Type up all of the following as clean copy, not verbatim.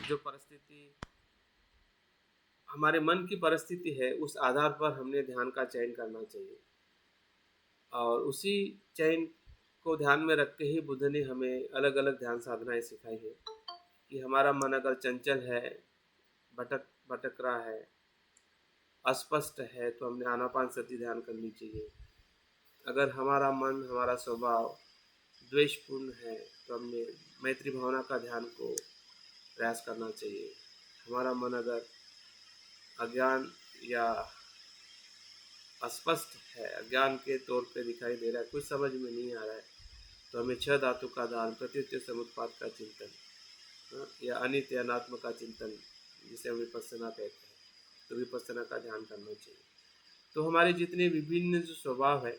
जो परिस्थिति हमारे मन की परिस्थिति है उस आधार पर हमने ध्यान का चयन करना चाहिए। और उसी चयन को ध्यान में रख के ही बुद्ध ने हमें अलग अलग ध्यान साधनाएं सिखाई है कि हमारा मन अगर चंचल है, भटक भटक रहा है, अस्पष्ट है, तो हमने आनापानसति ध्यान करनी चाहिए। अगर हमारा मन, हमारा स्वभाव द्वेषपूर्ण है तो हमने मैत्री भावना का ध्यान को प्रयास करना चाहिए। हमारा मन अगर अज्ञान या अस्पष्ट है, अज्ञान के तौर पे दिखाई दे रहा है, कुछ समझ में नहीं आ रहा है, तो हमें छह धातु का ध्यान, प्रत्युत्य समुत्पाद का चिंतन, या अनित्य अनात्म का चिंतन, जिसे हम विपස්සना कहते हैं, तो विपස්සना का ध्यान करना चाहिए। तो हमारे जितने विभिन्न जो स्वभाव है,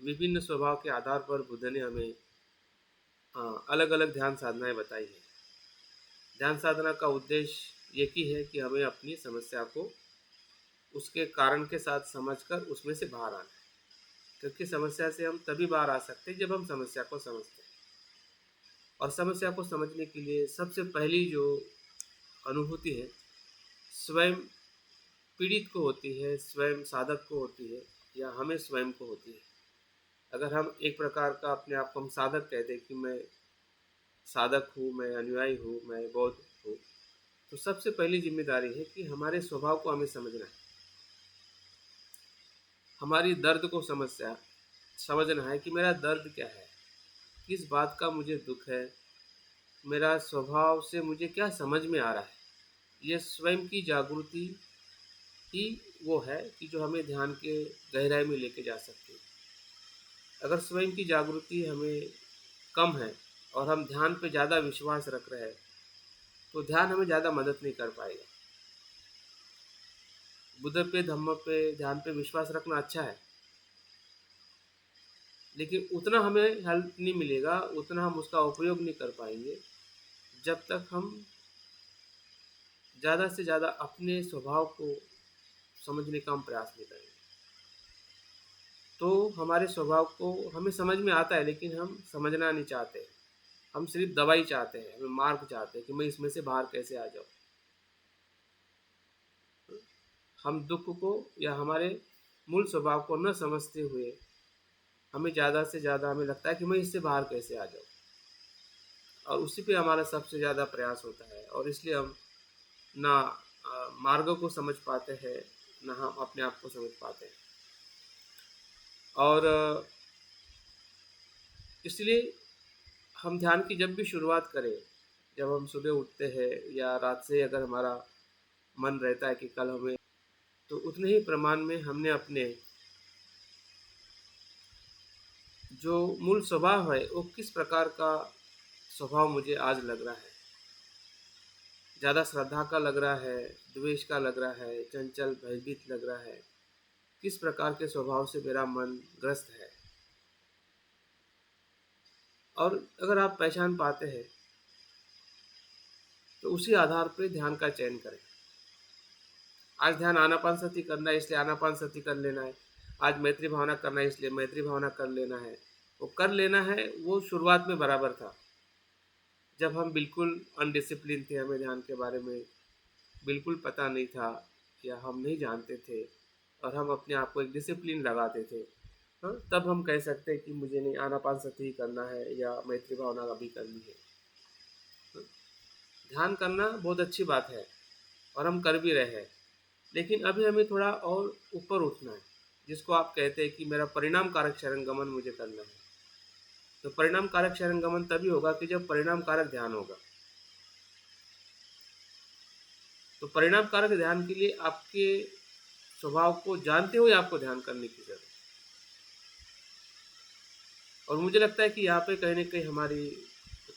विभिन्न स्वभाव के आधार पर बुद्ध ने हमें अलग अलग ध्यान साधनाएं बताई है। ध्यान साधना का उद्देश्य एक ही है कि हमें अपनी समस्या को उसके कारण के साथ समझकर उसमें से बाहर आना है, क्योंकि समस्या से हम तभी बाहर आ सकते हैं जब हम समस्या को समझते हैं। और समस्या को समझने के लिए सबसे पहली जो अनुभूति है स्वयं पीड़ित को होती है, स्वयं साधक को होती है, या हमें स्वयं को होती है। अगर हम एक प्रकार का अपने आप को हम साधक कहते हैं कि मैं साधक हूँ, मैं अनुयायी हूँ, मैं बौद्ध हूँ, तो सबसे पहली जिम्मेदारी है कि हमारे स्वभाव को हमें समझना है, हमारी दर्द को समझना है कि मेरा दर्द क्या है, किस बात का मुझे दुख है, मेरा स्वभाव से मुझे क्या समझ में आ रहा है। ये स्वयं की जागृति ही वो है कि जो हमें ध्यान के गहराई में लेके जा सकती है। अगर स्वयं की जागृति हमें कम है और हम ध्यान पे ज़्यादा विश्वास रख रहे हैं, तो ध्यान हमें ज़्यादा मदद नहीं कर पाएगा। बुद्ध पे, धम्म पे, ध्यान पे विश्वास रखना अच्छा है, लेकिन उतना हमें हेल्प नहीं मिलेगा, उतना हम उसका उपयोग नहीं कर पाएंगे जब तक हम ज़्यादा से ज़्यादा अपने स्वभाव को समझने का हम प्रयास नहीं करेंगे। तो हमारे स्वभाव को हमें समझ में आता है, लेकिन हम समझना नहीं चाहते, हम सिर्फ दवाई चाहते हैं, हमें मार्ग चाहते हैं कि मैं इसमें से बाहर कैसे आ जाऊँ। हम दुख को या हमारे मूल स्वभाव को न समझते हुए हमें ज़्यादा से ज़्यादा हमें लगता है कि मैं इससे बाहर कैसे आ जाऊँ, और उसी पे हमारा सबसे ज़्यादा प्रयास होता है। और इसलिए हम ना मार्ग को समझ पाते हैं, ना हम अपने आप को समझ पाते हैं। और इसलिए हम ध्यान की जब भी शुरुआत करें, जब हम सुबह उठते हैं या रात से अगर हमारा मन रहता है कि कल हमें, तो उतने ही प्रमाण में हमने अपने जो मूल स्वभाव है वो किस प्रकार का स्वभाव मुझे आज लग रहा है, ज़्यादा श्रद्धा का लग रहा है, द्वेष का लग रहा है, चंचल भयभीत लग रहा है, किस प्रकार के स्वभाव से मेरा मन ग्रस्त है। और अगर आप पहचान पाते हैं तो उसी आधार पर ध्यान का चयन करें। आज ध्यान आनापानसति करना है इसलिए आनापानसति कर लेना है, आज मैत्री भावना करना है इसलिए मैत्री भावना कर लेना है। वो कर लेना है वो शुरुआत में बराबर था, जब हम बिल्कुल अनडिसिप्लिन थे, हमें ध्यान के बारे में बिल्कुल पता नहीं था या हम नहीं जानते थे, और हम अपने आप को एक डिसिप्लिन लगाते थे, हाँ, तब हम कह सकते हैं कि मुझे नहीं आनापानसति ही करना है या मैत्री भावना भी करनी है। ध्यान करना बहुत अच्छी बात है और हम कर भी रहे हैं, लेकिन अभी हमें थोड़ा और ऊपर उठना है, जिसको आप कहते हैं कि मेरा परिणाम कारक शरणगमन मुझे करना है। तो परिणाम कारक शरणगमन तभी होगा कि जब परिणाम कारक ध्यान होगा। तो परिणाम कारक ध्यान के लिए आपके स्वभाव को जानते हुए आपको ध्यान करने की जरूरत है। और मुझे लगता है कि यहाँ पे कहीं ना कहीं हमारी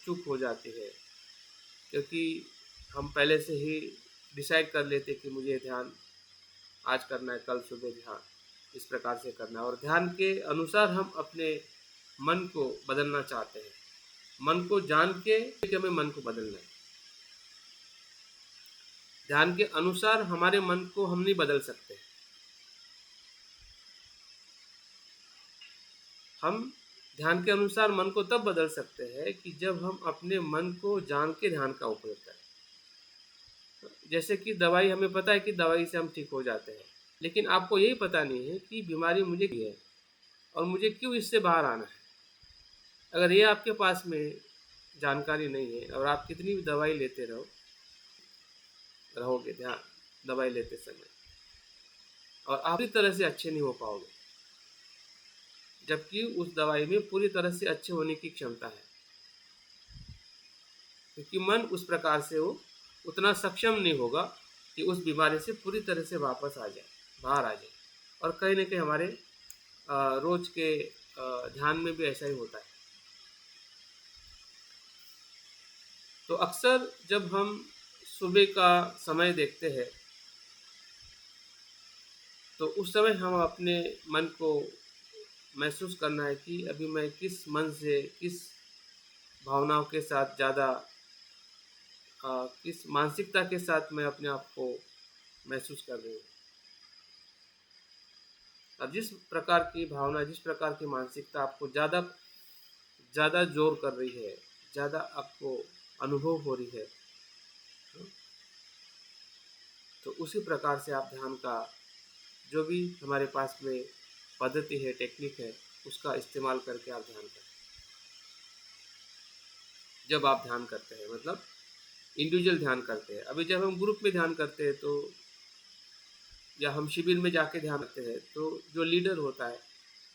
चूक हो जाती है, क्योंकि हम पहले से ही डिसाइड कर लेते कि मुझे ध्यान आज करना है, कल सुबह ध्यान इस प्रकार से करना है, और ध्यान के अनुसार हम अपने मन को बदलना चाहते हैं, मन को जान के कि हमें मन को बदलना है। ध्यान के अनुसार हमारे मन को हम नहीं बदल सकते। हम ध्यान के अनुसार मन को तब बदल सकते हैं कि जब हम अपने मन को जान के ध्यान का उपयोग करें। जैसे कि दवाई, हमें पता है कि दवाई से हम ठीक हो जाते हैं, लेकिन आपको यही पता नहीं है कि बीमारी मुझे की है और मुझे क्यों इससे बाहर आना है। अगर ये आपके पास में जानकारी नहीं है और आप कितनी भी दवाई लेते रहोगे ध्यान दवाई लेते समय, और आप पूरी तरह से अच्छे नहीं हो पाओगे, जबकि उस दवाई में पूरी तरह से अच्छे होने की क्षमता है, क्योंकि मन उस प्रकार से वो उतना सक्षम नहीं होगा कि उस बीमारी से पूरी तरह से वापस आ जाए, बाहर आ जाए। और कहीं ना कहीं हमारे रोज के ध्यान में भी ऐसा ही होता है। तो अक्सर जब हम सुबह का समय देखते हैं तो उस समय हम अपने मन को महसूस करना है कि अभी मैं किस मन से, किस भावनाओं के साथ ज़्यादा, किस मानसिकता के साथ मैं अपने आप को महसूस कर रही हूँ। अब जिस प्रकार की भावना, जिस प्रकार की मानसिकता आपको ज़्यादा ज़्यादा जोर कर रही है, ज़्यादा आपको अनुभव हो रही है, तो उसी प्रकार से आप ध्यान का जो भी हमारे पास में पद्धति है, टेक्निक है, उसका इस्तेमाल करके आप ध्यान करें। जब आप ध्यान करते हैं मतलब इंडिविजुअल ध्यान करते हैं। अभी जब हम ग्रुप में ध्यान करते हैं तो, या हम शिविर में जाके ध्यान करते हैं, तो जो लीडर होता है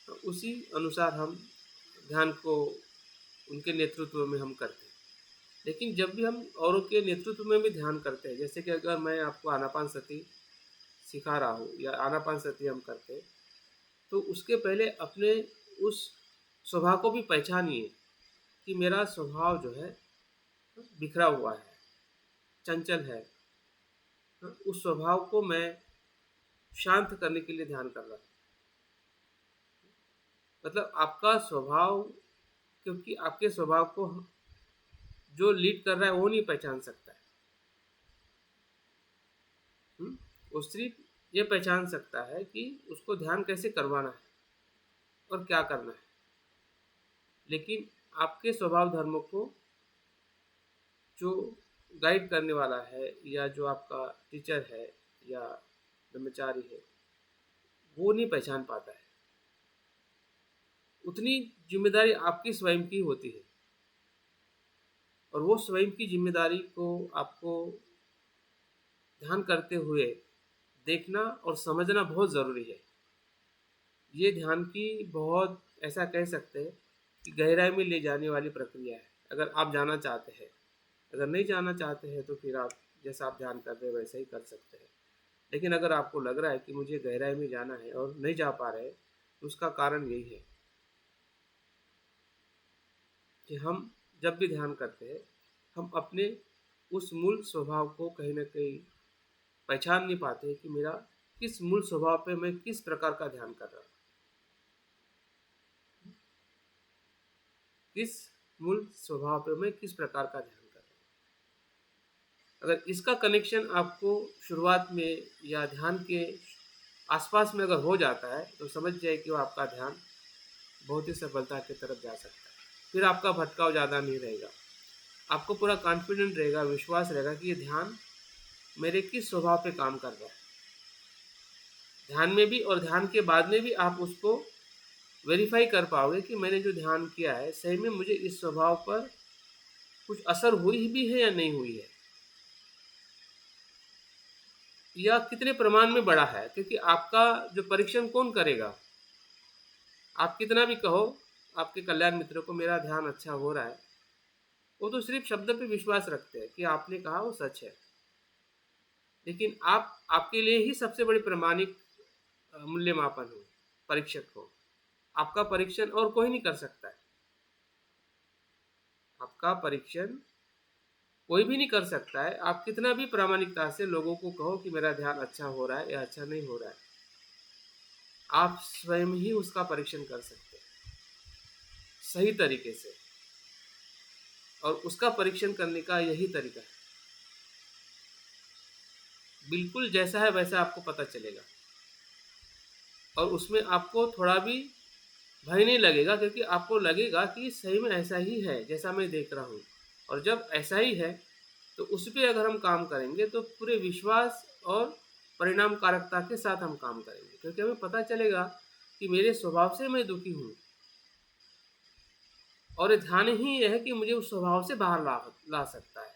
तो उसी अनुसार हम ध्यान को उनके नेतृत्व में हम करते हैं। लेकिन जब भी हम औरों के नेतृत्व में भी ध्यान करते हैं, जैसे कि अगर मैं आपको आनापानसति सिखा रहा हूँ या आनापानसति हम करते हैं, तो उसके पहले अपने उस स्वभाव को भी पहचानिए कि मेरा स्वभाव जो है बिखरा हुआ है, चंचल है। उस स्वभाव को मैं शांत करने के लिए ध्यान कर रहा हूँ। मतलब आपका स्वभाव, क्योंकि आपके स्वभाव को जो लीड कर रहा है वो नहीं पहचान सकता है। वो सिर्फ ये पहचान सकता है कि उसको ध्यान कैसे करवाना है और क्या करना है। लेकिन आपके स्वभाव धर्म को जो गाइड करने वाला है, या जो आपका टीचर है या ब्रह्मचारी है, वो नहीं पहचान पाता है। उतनी जिम्मेदारी आपकी स्वयं की होती है, और वो स्वयं की जिम्मेदारी को आपको ध्यान करते हुए देखना और समझना बहुत ज़रूरी है। ये ध्यान की बहुत, ऐसा कह सकते हैं कि गहराई में ले जाने वाली प्रक्रिया है, अगर आप जाना चाहते हैं। अगर नहीं जाना चाहते हैं तो फिर आप जैसा आप ध्यान कर रहे हैं वैसे ही कर सकते हैं। लेकिन अगर आपको लग रहा है कि मुझे गहराई में जाना है और नहीं जा पा रहे, तो उसका कारण यही है कि हम जब भी ध्यान करते हैं, हम अपने उस मूल स्वभाव को कहीं ना कहीं पहचान नहीं पाते कि मेरा किस मूल स्वभाव पे मैं किस प्रकार का ध्यान कर रहा हूँ, किस मूल स्वभाव पे मैं किस प्रकार का ध्यान कर रहा हूँ। अगर इसका कनेक्शन आपको शुरुआत में या ध्यान के आसपास में अगर हो जाता है, तो समझ जाए कि वो आपका ध्यान बहुत ही सफलता की तरफ जा सकता है। फिर आपका भटकाव ज़्यादा नहीं रहेगा, आपको पूरा कॉन्फिडेंट रहेगा, विश्वास रहेगा कि ये ध्यान मेरे किस स्वभाव पे काम कर रहा है। ध्यान में भी और ध्यान के बाद में भी आप उसको वेरीफाई कर पाओगे कि मैंने जो ध्यान किया है सही में मुझे इस स्वभाव पर कुछ असर हुई भी है या नहीं हुई है, या कितने प्रमाण में बढ़ा है। क्योंकि आपका जो परीक्षण कौन करेगा, आप कितना भी कहो आपके कल्याण मित्र को मेरा ध्यान अच्छा हो रहा है, वो तो सिर्फ शब्द पे विश्वास रखते हैं कि आपने कहा वो सच है। लेकिन आप, आपके लिए ही सबसे बड़ी प्रमाणिक मूल्य मापन हो, परीक्षक हो। आपका परीक्षण और कोई नहीं कर सकता है। आपका परीक्षण कोई भी नहीं कर सकता है। आप कितना भी प्रामाणिकता से लोगों को कहो कि मेरा ध्यान अच्छा हो रहा है या अच्छा नहीं हो रहा है, आप स्वयं ही उसका परीक्षण कर सकते हैं सही तरीके से। और उसका परीक्षण करने का यही तरीका है, बिल्कुल जैसा है वैसा आपको पता चलेगा। और उसमें आपको थोड़ा भी भय नहीं लगेगा, क्योंकि आपको लगेगा कि सही में ऐसा ही है जैसा मैं देख रहा हूँ। और जब ऐसा ही है तो उस पे अगर हम काम करेंगे तो पूरे विश्वास और परिणामकारकता के साथ हम काम करेंगे, क्योंकि हमें पता चलेगा कि मेरे स्वभाव से मैं दुखी हूँ, और ये ध्यान ही ये है कि मुझे उस स्वभाव से बाहर ला सकता है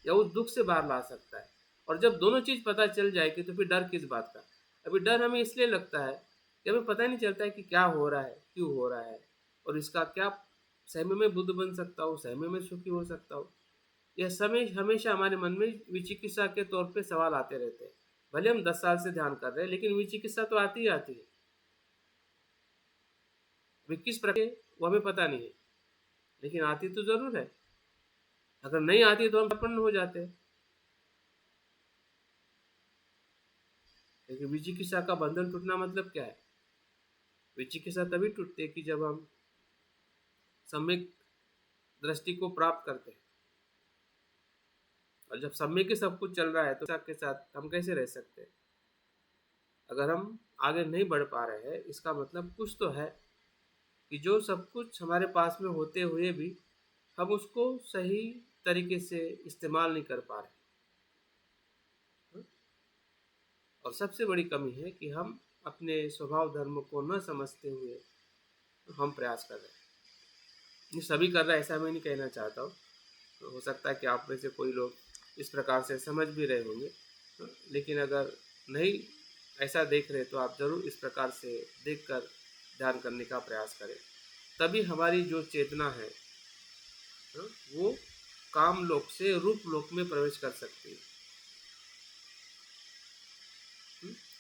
या उस दुख से बाहर ला सकता है। और जब दोनों चीज़ पता चल जाएगी तो फिर डर किस बात का। अभी डर हमें इसलिए लगता है कि हमें पता नहीं चलता है कि क्या हो रहा है, क्यों हो रहा है, और इसका क्या सही में मैं बुद्ध बन सकता हूँ, सही में मैं सुखी हो सकता हूँ। यह समय हमेशा हमारे मन में विचिकित्सा के तौर पे सवाल आते रहते हैं। भले हम 10 साल से ध्यान कर रहे हैं, लेकिन विचिकित्सा तो आती ही आती है। वे किस प्रकार की, वो हमें पता नहीं है, लेकिन आती तो जरूर है। अगर नहीं आती तो हम प्रपन्न हो जाते हैं। लेकिन विचिकित्सा का बंधन टूटना मतलब क्या है? विचिकित्सा तभी टूटती है कि जब हम सम्यक दृष्टि को प्राप्त करते हैं। और जब सम्यक ही सब कुछ चल रहा है तो के साथ हम कैसे रह सकते हैं? अगर हम आगे नहीं बढ़ पा रहे हैं, इसका मतलब कुछ तो है कि जो सब कुछ हमारे पास में होते हुए भी हम उसको सही तरीके से इस्तेमाल नहीं कर पा रहे। और सबसे बड़ी कमी है कि हम अपने स्वभाव धर्म को न समझते हुए हम प्रयास कर रहे हैं। ये सभी कर रहा है ऐसा मैं नहीं कहना चाहता हूँ। तो हो सकता है कि आप में से कोई लोग इस प्रकार से समझ भी रहे होंगे, लेकिन अगर नहीं ऐसा देख रहे तो आप ज़रूर इस प्रकार से देखकर ध्यान करने का प्रयास करें। तभी हमारी जो चेतना है वो काम लोक से रूप लोक में प्रवेश कर सकती है।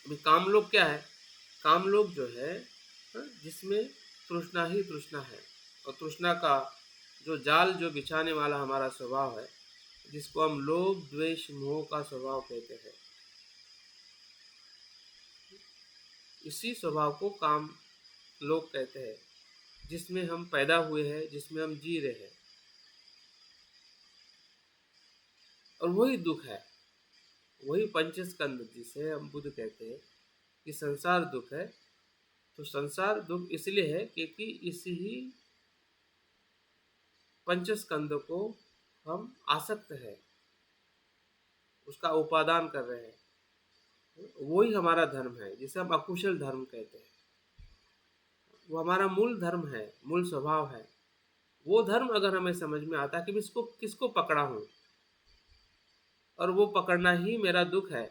अभी काम लोक क्या है? काम लोक जो है जिसमें तृष्णा ही तृष्णा है, और तृष्णा का जो जाल जो बिछाने वाला हमारा स्वभाव है, जिसको हम लोभ द्वेष मोह का स्वभाव कहते हैं, इसी स्वभाव को काम लोग कहते हैं, जिसमें हम पैदा हुए हैं, जिसमें हम जी रहे हैं। और वही दुख है, वही पंचस्कंद जिसे हम बुद्ध कहते हैं कि संसार दुख है। तो संसार दुख इसलिए है क्योंकि इसी ही पंचस्कंद को हम आसक्त है, उसका उपादान कर रहे हैं। वही हमारा धर्म है जिसे हम अकुशल धर्म कहते हैं। वो हमारा मूल धर्म है, मूल स्वभाव है। वो धर्म अगर हमें समझ में आता कि मैं इसको किसको पकड़ा हूँ, और वो पकड़ना ही मेरा दुख है,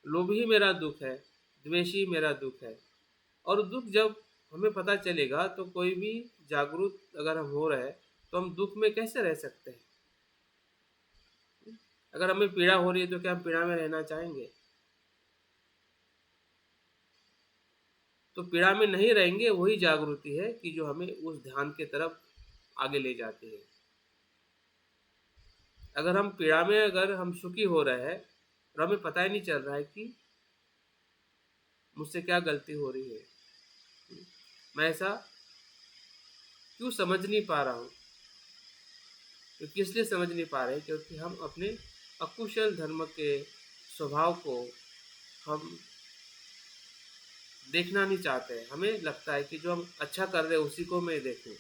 लोभ ही मेरा दुख है, द्वेष ही मेरा दुख है। और दुख जब हमें पता चलेगा तो कोई भी जागरूक अगर हम हो रहे हैं तो हम दुख में कैसे रह सकते हैं? अगर हमें पीड़ा हो रही है तो क्या हम पीड़ा में रहना चाहेंगे? तो पीड़ा में नहीं रहेंगे, वही जागृति है कि जो हमें उस ध्यान के तरफ आगे ले जाती है। अगर हम पीड़ा में अगर हम सुखी हो रहे हैं और हमें पता ही नहीं चल रहा है कि मुझसे क्या गलती हो रही है, मैं ऐसा क्यों समझ नहीं पा रहा हूँ, क्योंकि इसलिए समझ नहीं पा रहे क्योंकि हम अपने अकुशल धर्म के स्वभाव को हम देखना नहीं चाहते हैं। हमें लगता है कि जो हम अच्छा कर रहे हैं उसी को मैं देखूं,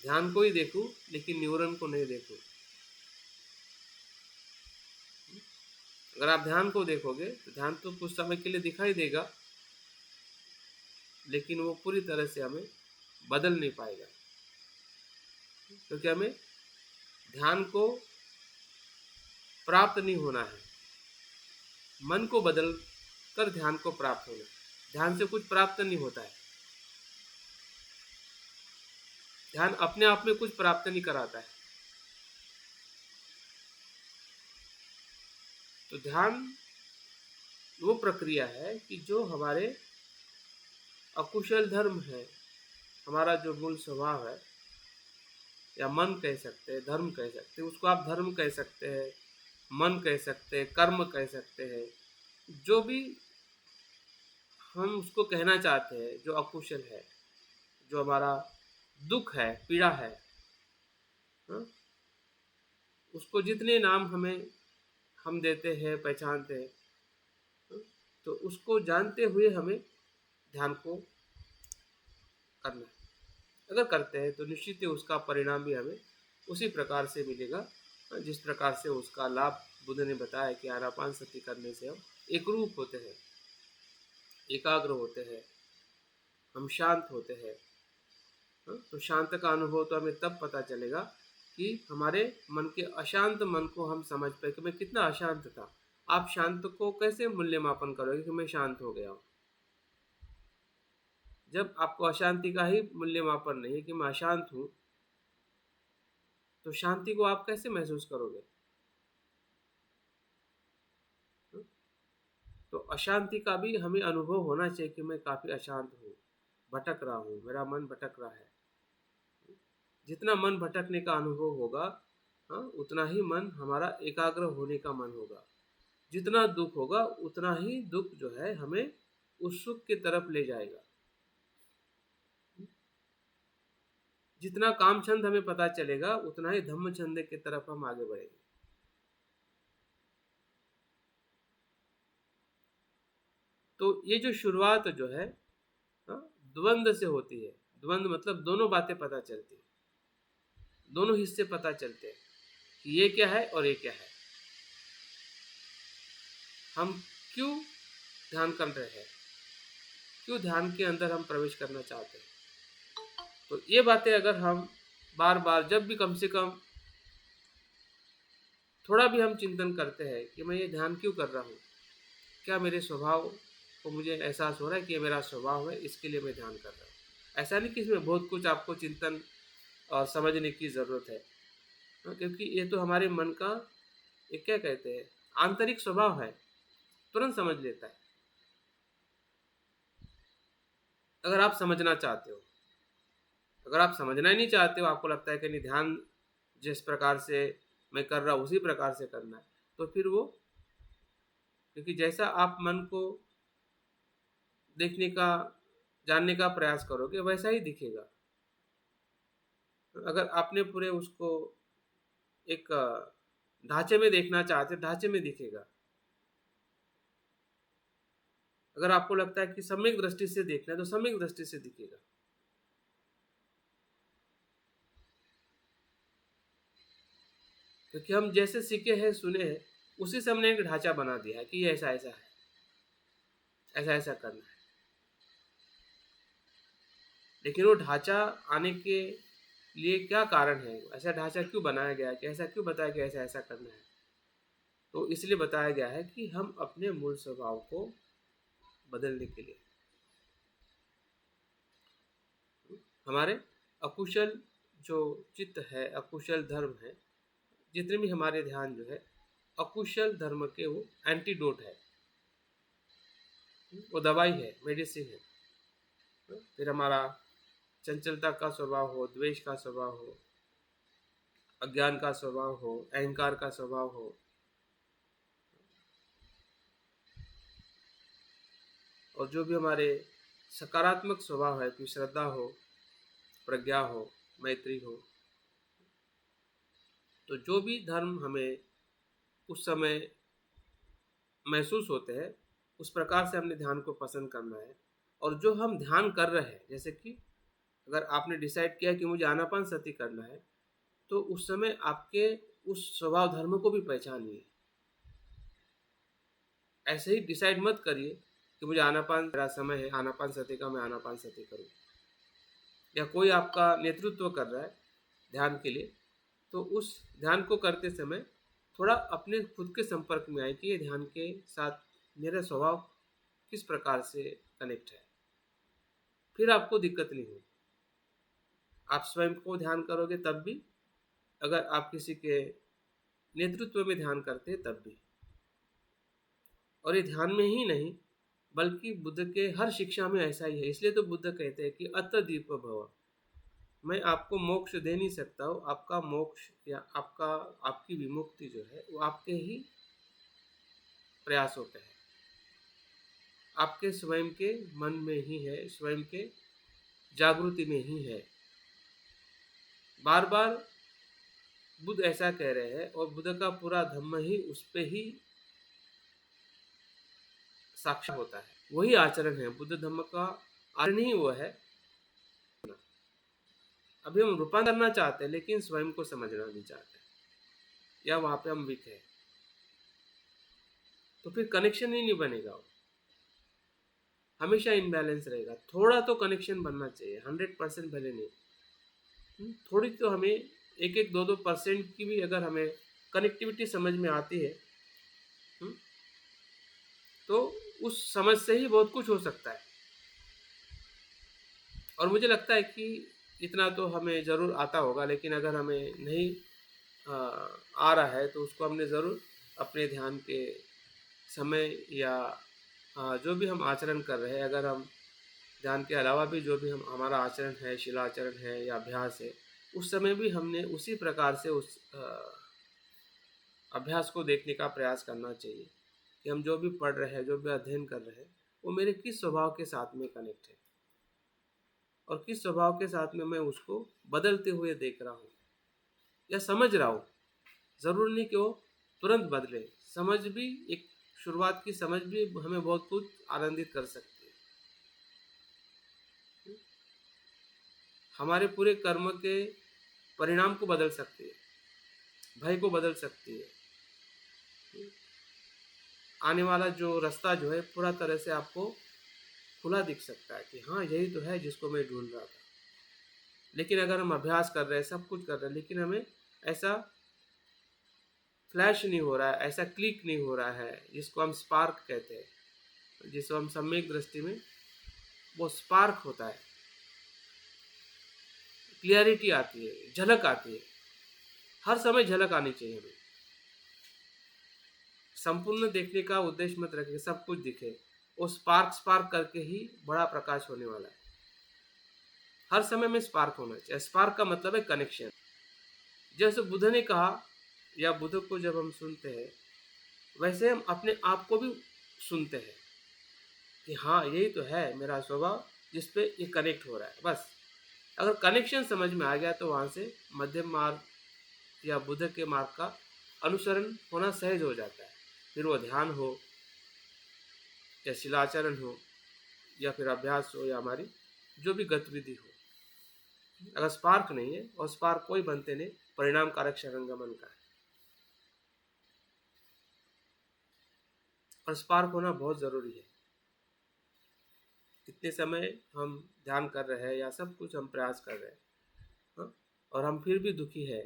ध्यान को ही देखूं, लेकिन न्यूरन को नहीं देखूं। अगर आप ध्यान को देखोगे तो ध्यान तो कुछ समय के लिए दिखाई देगा, लेकिन वो पूरी तरह से हमें बदल नहीं पाएगा, क्योंकि हमें ध्यान को प्राप्त नहीं होना है, मन को बदल कर ध्यान को प्राप्त होना। ध्यान से कुछ प्राप्त नहीं होता है, ध्यान अपने आप में कुछ प्राप्त नहीं कराता है। तो ध्यान वो प्रक्रिया है कि जो हमारे अकुशल धर्म है, हमारा जो मूल स्वभाव है, या मन कह सकते हैं, धर्म कह सकते हैं, उसको आप धर्म कह सकते हैं, मन कह सकते हैं, कर्म कह सकते हैं, जो भी हम उसको कहना चाहते हैं, जो अकुशल है, जो हमारा दुख है, पीड़ा है, हाँ? उसको जितने नाम हम देते हैं, पहचानते हैं, हाँ? तो उसको जानते हुए हमें ध्यान को करना है। अगर करते हैं तो निश्चित ही उसका परिणाम भी हमें उसी प्रकार से मिलेगा जिस प्रकार से उसका लाभ बुद्ध ने बताया कि आनापानसति करने से हम एकरूप होते हैं, एकाग्र होते हैं, हम शांत होते हैं। तो शांत का अनुभव तो हमें तब पता चलेगा कि हमारे मन के अशांत मन को हम समझ पाए कि मैं कितना अशांत था। आप शांत को कैसे मूल्यमापन करोगे कि मैं शांत हो गया हूँ, जब आपको अशांति का ही मूल्यमापन नहीं है कि मैं अशांत हूँ, तो शांति को आप कैसे महसूस करोगे? तो अशांति का भी हमें अनुभव होना चाहिए कि मैं काफ़ी अशांत हूँ, भटक रहा हूँ, मेरा मन भटक रहा है। जितना मन भटकने का अनुभव होगा, उतना ही मन हमारा एकाग्र होने का मन होगा। जितना दुख होगा उतना ही दुख जो है हमें उस सुख की तरफ ले जाएगा। जितना काम छंद हमें पता चलेगा उतना ही धम्म छंद की तरफ हम आगे बढ़ेंगे। तो ये जो शुरुआत जो है द्वंद्व से होती है। द्वंद्व मतलब दोनों बातें पता चलती है, दोनों हिस्से पता चलते हैं कि ये क्या है और ये क्या है, हम क्यों ध्यान कर रहे हैं, क्यों ध्यान के अंदर हम प्रवेश करना चाहते हैं। तो ये बातें अगर हम बार बार जब भी कम से कम थोड़ा भी हम चिंतन करते हैं कि मैं ये ध्यान क्यों कर रहा हूँ, क्या मेरे स्वभाव को मुझे एहसास हो रहा है कि ये मेरा स्वभाव है, इसके लिए मैं ध्यान कर रहा हूँ। ऐसा नहीं कि इसमें बहुत कुछ आपको चिंतन और समझने की ज़रूरत है, क्योंकि ये तो हमारे मन का एक क्या कहते हैं आंतरिक स्वभाव है, तुरंत समझ लेता है। अगर आप समझना चाहते हो, अगर आप समझना ही नहीं चाहते हो, आपको लगता है कि नहीं ध्यान जिस प्रकार से मैं कर रहा हूँ उसी प्रकार से करना है, तो फिर वो, क्योंकि जैसा आप मन को देखने का जानने का प्रयास करोगे वैसा ही दिखेगा। अगर आपने पूरे उसको एक ढांचे में देखना चाहते हो, ढांचे में दिखेगा। अगर आपको लगता है कि सम्यक दृष्टि से देखना है तो सम्यक दृष्टि से दिखेगा। क्योंकि हम जैसे सीखे हैं, सुने हैं, उसी से हमने एक ढांचा बना दिया है कि ये ऐसा ऐसा है, ऐसा ऐसा करना है। लेकिन वो ढांचा आने के लिए क्या कारण है, ऐसा ढांचा क्यों बनाया गया है, कि ऐसा क्यों बताया गया ऐसा ऐसा करना है? तो इसलिए बताया गया है कि हम अपने मूल स्वभाव को बदलने के लिए, हमारे अकुशल जो चित्त है, अकुशल धर्म है, जितने भी हमारे ध्यान जो है अकुशल धर्म के वो एंटीडोट है, वो दवाई है, मेडिसिन है। फिर हमारा चंचलता का स्वभाव हो, द्वेष का स्वभाव हो, अज्ञान का स्वभाव हो, अहंकार का स्वभाव हो, और जो भी हमारे सकारात्मक स्वभाव है, कोई श्रद्धा हो, प्रज्ञा हो, मैत्री हो, तो जो भी धर्म हमें उस समय महसूस होते हैं उस प्रकार से हमने ध्यान को पसंद करना है। और जो हम ध्यान कर रहे हैं, जैसे कि अगर आपने डिसाइड किया कि मुझे आनापान सति करना है, तो उस समय आपके उस स्वभाव धर्म को भी पहचानिए। ऐसे ही डिसाइड मत करिए कि मुझे आनापान मेरा समय है, आनापान सति का मैं आनापान सति करूँ, या कोई आपका नेतृत्व कर रहा है ध्यान के लिए, तो उस ध्यान को करते समय थोड़ा अपने खुद के संपर्क में आए कि ये ध्यान के साथ मेरा स्वभाव किस प्रकार से कनेक्ट है। फिर आपको दिक्कत नहीं होगी। आप स्वयं को ध्यान करोगे तब भी, अगर आप किसी के नेतृत्व में ध्यान करते हैं तब भी। और ये ध्यान में ही नहीं बल्कि बुद्ध के हर शिक्षा में ऐसा ही है। इसलिए तो बुद्ध कहते हैं कि अतदीप भव, मैं आपको मोक्ष दे नहीं सकता हूँ, आपका मोक्ष या आपकी विमुक्ति जो है वो आपके ही प्रयासों पे है, आपके स्वयं के मन में ही है, स्वयं के जागृति में ही है। बार बार बुद्ध ऐसा कह रहे हैं और बुद्ध का पूरा धम्म ही उस पे ही साक्षात होता है। वही आचरण है, बुद्ध धम्म का आचरण ही वो है अभी हम रूपांतर करना चाहते हैं लेकिन स्वयं को समझना नहीं चाहते, या वहाँ पे हम वीक है, तो फिर कनेक्शन ही नहीं बनेगा, वो हमेशा इम्बैलेंस रहेगा। थोड़ा तो कनेक्शन बनना चाहिए, 100% भले नहीं, थोड़ी तो हमें 1-2% की भी अगर हमें कनेक्टिविटी समझ में आती है, तो उस समझ से ही बहुत कुछ हो सकता है। और मुझे लगता है कि इतना तो हमें ज़रूर आता होगा, लेकिन अगर हमें नहीं आ रहा है तो उसको हमने ज़रूर अपने ध्यान के समय या जो भी हम आचरण कर रहे हैं, अगर हम ध्यान के अलावा भी जो भी हम हमारा आचरण है, शिलाचरण है या अभ्यास है, उस समय भी हमने उसी प्रकार से उस अभ्यास को देखने का प्रयास करना चाहिए कि हम जो भी पढ़ रहे हैं, जो भी अध्ययन कर रहे हैं, वो मेरे किस स्वभाव के साथ में कनेक्ट है और किस स्वभाव के साथ में मैं उसको बदलते हुए देख रहा हूँ या समझ रहा हूँ। ज़रूरी नहीं कि वो तुरंत बदले, समझ भी एक शुरुआत की समझ भी हमें बहुत कुछ आनंदित कर सकती है, हमारे पूरे कर्म के परिणाम को बदल सकती है, भय को बदल सकती है, आने वाला जो रास्ता जो है पूरा तरह से आपको खुला दिख सकता है कि हाँ यही तो है जिसको मैं ढूंढ रहा था। लेकिन अगर हम अभ्यास कर रहे हैं, सब कुछ कर रहे हैं, लेकिन हमें ऐसा फ्लैश नहीं हो रहा है, ऐसा क्लिक नहीं हो रहा है, जिसको हम स्पार्क कहते हैं, जिसको हम सम्यक दृष्टि में वो स्पार्क होता है, क्लियरिटी आती है, झलक आती है। हर समय झलक आनी चाहिए हमें, संपूर्ण देखने का उद्देश्य मत रखें सब कुछ दिखे, वो स्पार्क स्पार्क करके ही बड़ा प्रकाश होने वाला है। हर समय में स्पार्क होना चाहिए। स्पार्क का मतलब है कनेक्शन। जैसे बुद्ध ने कहा, या बुद्ध को जब हम सुनते हैं, वैसे हम अपने आप को भी सुनते हैं कि हाँ यही तो है मेरा स्वभाव जिस पे ये कनेक्ट हो रहा है। बस अगर कनेक्शन समझ में आ गया तो वहाँ से मध्यम मार्ग या बुद्ध के मार्ग का अनुसरण होना सहज हो जाता है। फिर वो ध्यान हो या शिलाचरण हो या फिर अभ्यास हो या हमारी जो भी गतिविधि हो, अगर स्पार्क नहीं है, और स्पार्क कोई बनते नहीं, परिणाम कारक शरणगमन का है, और स्पार्क होना बहुत ज़रूरी है। कितने समय हम ध्यान कर रहे हैं या सब कुछ हम प्रयास कर रहे हैं, हाँ? और हम फिर भी दुखी है,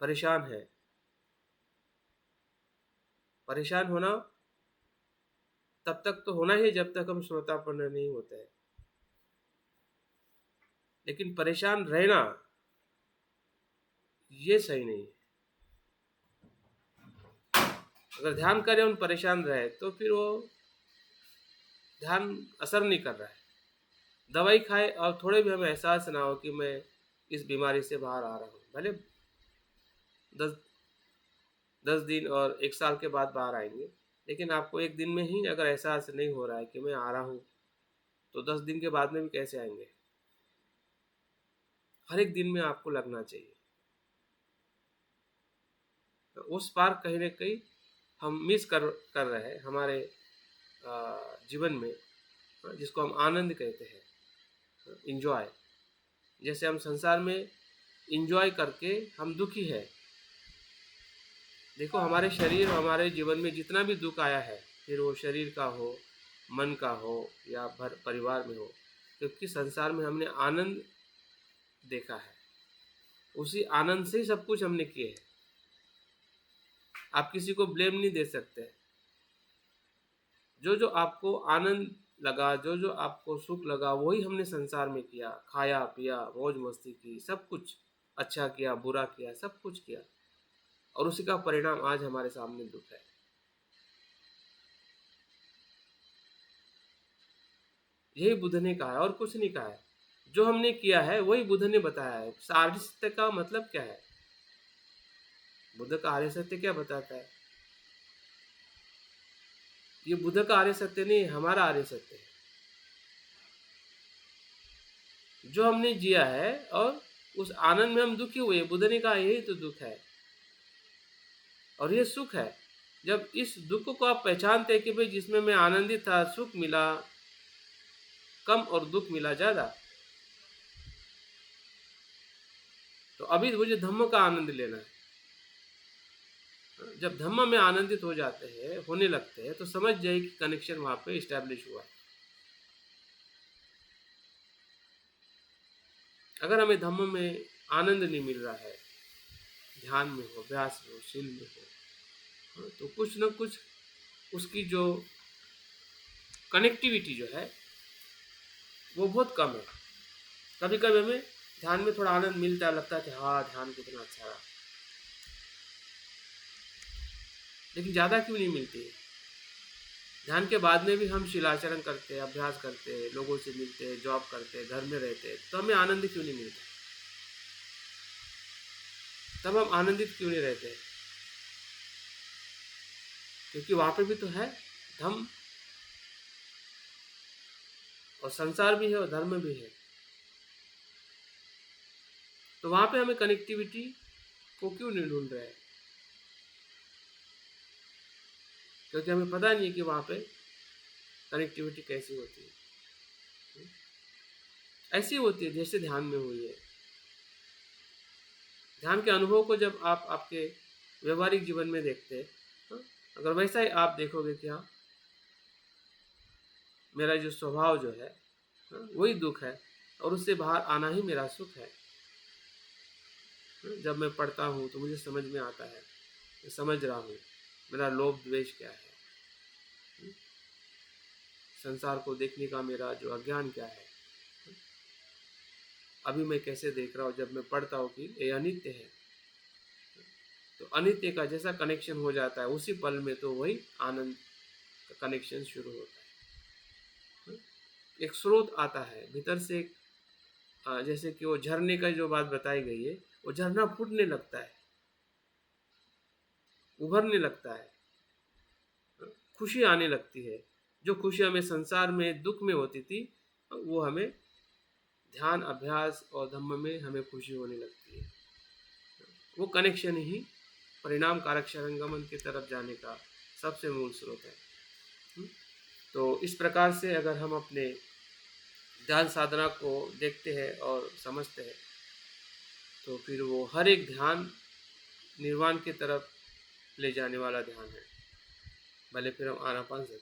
परेशान है। परेशान होना तब तक तो होना ही जब तक हम श्रोतापन्न नहीं होते हैं, लेकिन परेशान रहना ये सही नहीं है। अगर ध्यान करें और परेशान रहे तो फिर वो ध्यान असर नहीं कर रहा है। दवाई खाए और थोड़े भी हमें एहसास ना हो कि मैं इस बीमारी से बाहर आ रहा हूँ, भले 10 दिन और 1 साल के बाद बाहर आएंगे, लेकिन आपको एक दिन में ही अगर एहसास नहीं हो रहा है कि मैं आ रहा हूँ, तो 10 दिन के बाद में भी कैसे आएंगे? हर एक दिन में आपको लगना चाहिए। तो उस पार कहीं ना कहीं हम मिस कर रहे हैं हमारे जीवन में, जिसको हम आनंद कहते हैं, इंजॉय। जैसे हम संसार में इंजॉय करके हम दुखी है। देखो हमारे शरीर, हमारे जीवन में जितना भी दुख आया है, फिर वो शरीर का हो, मन का हो या परिवार में हो, क्योंकि संसार में हमने आनंद देखा है, उसी आनंद से ही सब कुछ हमने किए है। आप किसी को ब्लेम नहीं दे सकते। जो जो आपको आनंद लगा, जो जो आपको सुख लगा, वही हमने संसार में किया, खाया पिया, मौज मस्ती की, सब कुछ अच्छा किया, बुरा किया, सब कुछ किया, और उसी का परिणाम आज हमारे सामने दुख है। यही बुद्ध ने कहा है और कुछ नहीं कहा है। जो हमने किया है वही बुद्ध ने बताया है। आर्य सत्य का मतलब क्या है? बुद्ध का आर्य सत्य क्या बताता है? ये बुद्ध का आर्य सत्य नहीं, हमारा आर्य सत्य है। जो हमने जिया है और उस आनंद में हम दुखी हुए, बुद्ध ने कहा यही तो दुख है और ये सुख है। जब इस दुख को आप पहचानते हैं कि भाई जिसमें मैं आनंदित था, सुख मिला कम और दुख मिला ज़्यादा, तो अभी मुझे धम्म का आनंद लेना है। जब धम्म में आनंदित हो जाते हैं, होने लगते हैं, तो समझ जाए कि कनेक्शन वहां पे इस्टेब्लिश हुआ। अगर हमें धम्म में आनंद नहीं मिल रहा है, ध्यान में हो, अभ्यास में हो, शील में हो, तो कुछ न कुछ उसकी जो कनेक्टिविटी जो है वो बहुत कम है। कभी कभी हमें ध्यान में थोड़ा आनंद मिलता है, लगता है कि हाँ ध्यान कितना अच्छा रहा, लेकिन ज़्यादा क्यों नहीं मिलती है। ध्यान के बाद में भी हम शीलाचरण करते हैं, अभ्यास करते हैं, लोगों से मिलते हैं, जॉब करते हैं, घर में रहते हैं, तो हमें आनंद क्यों नहीं मिलता? तब हम आनंदित क्यों नहीं रहते? क्योंकि वहां पे भी तो है धम्म, और संसार भी है और धर्म भी है। तो वहां पे हमें कनेक्टिविटी को क्यों नहीं ढूंढ रहे हैं? क्योंकि हमें पता नहीं है कि वहां पे कनेक्टिविटी कैसी होती है। ऐसी होती है जैसे ध्यान में हुई है। ध्यान के अनुभव को जब आप आपके व्यवहारिक जीवन में देखते हैं, अगर वैसा ही आप देखोगे कि हाँ मेरा जो स्वभाव जो है वही दुख है, और उससे बाहर आना ही मेरा सुख है। जब मैं पढ़ता हूँ तो मुझे समझ में आता है, मैं समझ रहा हूँ मेरा लोभ द्वेष क्या है, संसार को देखने का मेरा जो अज्ञान क्या है। अभी मैं कैसे देख रहा हूँ जब मैं पढ़ता हूँ कि ये अनित्य है, तो अनित्य का जैसा कनेक्शन हो जाता है उसी पल में, तो वही आनंद का कनेक्शन शुरू होता है। एक स्रोत आता है भीतर से, जैसे कि वो झरने का जो बात बताई गई है, वो झरना फूटने लगता है, उभरने लगता है, खुशी आने लगती है। जो खुशी हमें संसार में दुख में होती थी, वो हमें ध्यान अभ्यास और धम्म में हमें खुशी होने लगती है। वो कनेक्शन ही परिणाम कारक शरणगमन की तरफ जाने का सबसे मूल स्रोत है। तो इस प्रकार से अगर हम अपने ध्यान साधना को देखते हैं और समझते हैं, तो फिर वो हर एक ध्यान निर्वाण की तरफ ले जाने वाला ध्यान है। भले फिर हम आनापान से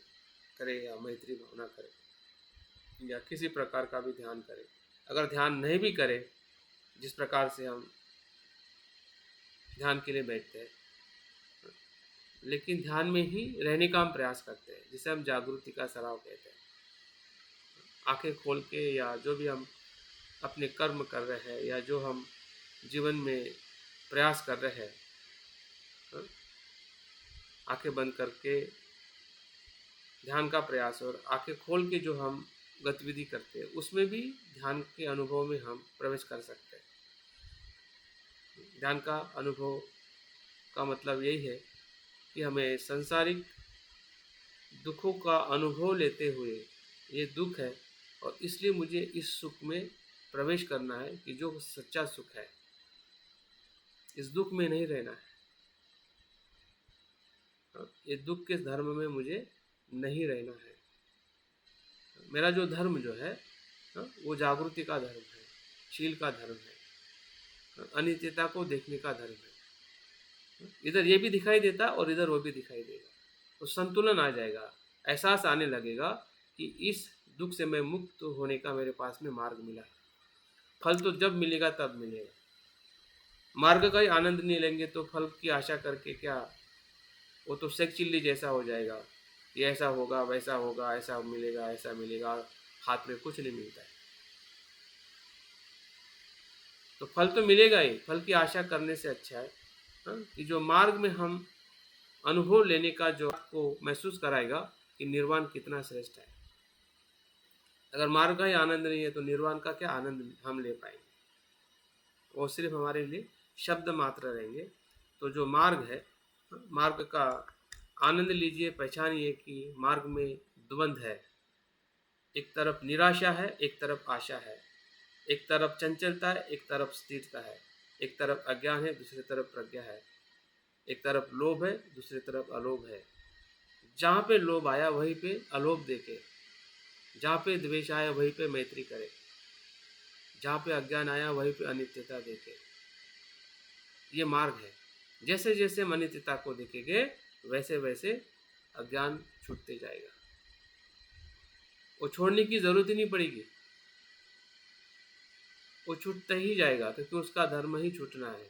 करें या मैत्री भावना करें या किसी प्रकार का भी ध्यान करें। अगर ध्यान नहीं भी करें, जिस प्रकार से हम ध्यान के लिए बैठते हैं, लेकिन ध्यान में ही रहने का हम प्रयास करते हैं, जिसे हम जागृति का सराव कहते हैं। आंखें खोल के या जो भी हम अपने कर्म कर रहे हैं या जो हम जीवन में प्रयास कर रहे हैं, आंखें बंद करके ध्यान का प्रयास और आंखें खोल के जो हम गतिविधि करते हैं, उसमें भी ध्यान के अनुभव में हम प्रवेश कर सकते हैं। ध्यान का अनुभव का मतलब यही है कि हमें सांसारिक दुखों का अनुभव लेते हुए, ये दुख है और इसलिए मुझे इस सुख में प्रवेश करना है कि जो सच्चा सुख है, इस दुख में नहीं रहना है। ये दुख के धर्म में मुझे नहीं रहना है। मेरा जो धर्म जो है वो जागृति का धर्म है, शील का धर्म है, अनित्यता को देखने का धर्म है। इधर ये भी दिखाई देता और इधर वो भी दिखाई देगा, तो संतुलन आ जाएगा। एहसास आने लगेगा कि इस दुख से मैं मुक्त होने का मेरे पास में मार्ग मिला है। फल तो जब मिलेगा तब मिलेगा, मार्ग का ही आनंद नहीं लेंगे तो फल की आशा करके क्या, वो तो सेक चिल्ली जैसा हो जाएगा। ये ऐसा होगा, वैसा होगा, ऐसा मिलेगा, ऐसा मिलेगा, हाथ में कुछ नहीं मिलता है। तो फल तो मिलेगा ही, फल की आशा करने से अच्छा है कि जो मार्ग में हम अनुभव लेने का जो आपको महसूस कराएगा कि निर्वाण कितना श्रेष्ठ है। अगर मार्ग का ही आनंद नहीं है तो निर्वाण का क्या आनंद हम ले पाएंगे? वो सिर्फ हमारे लिए शब्द मात्र रहेंगे। तो जो मार्ग है, मार्ग का आनंद लीजिए, पहचानिए कि मार्ग में द्वंद्व है। एक तरफ निराशा है, एक तरफ आशा है, एक तरफ चंचलता है, एक तरफ स्थिरता है, एक तरफ अज्ञान है, दूसरी तरफ प्रज्ञा है, एक तरफ लोभ है, दूसरी तरफ अलोभ है। जहाँ पे लोभ आया वहीं पे अलोभ देखे, जहाँ पे द्वेष आया वहीं पे मैत्री करे, जहाँ पे अज्ञान आया वहीं पे अनित्यता देखे। ये मार्ग है। जैसे जैसे हम अनित्यता को देखेंगे वैसे वैसे अज्ञान छूटते जाएगा, वो छोड़ने की जरूरत ही नहीं पड़ेगी, वो छूटता ही जाएगा, क्योंकि उसका धर्म ही छूटना है।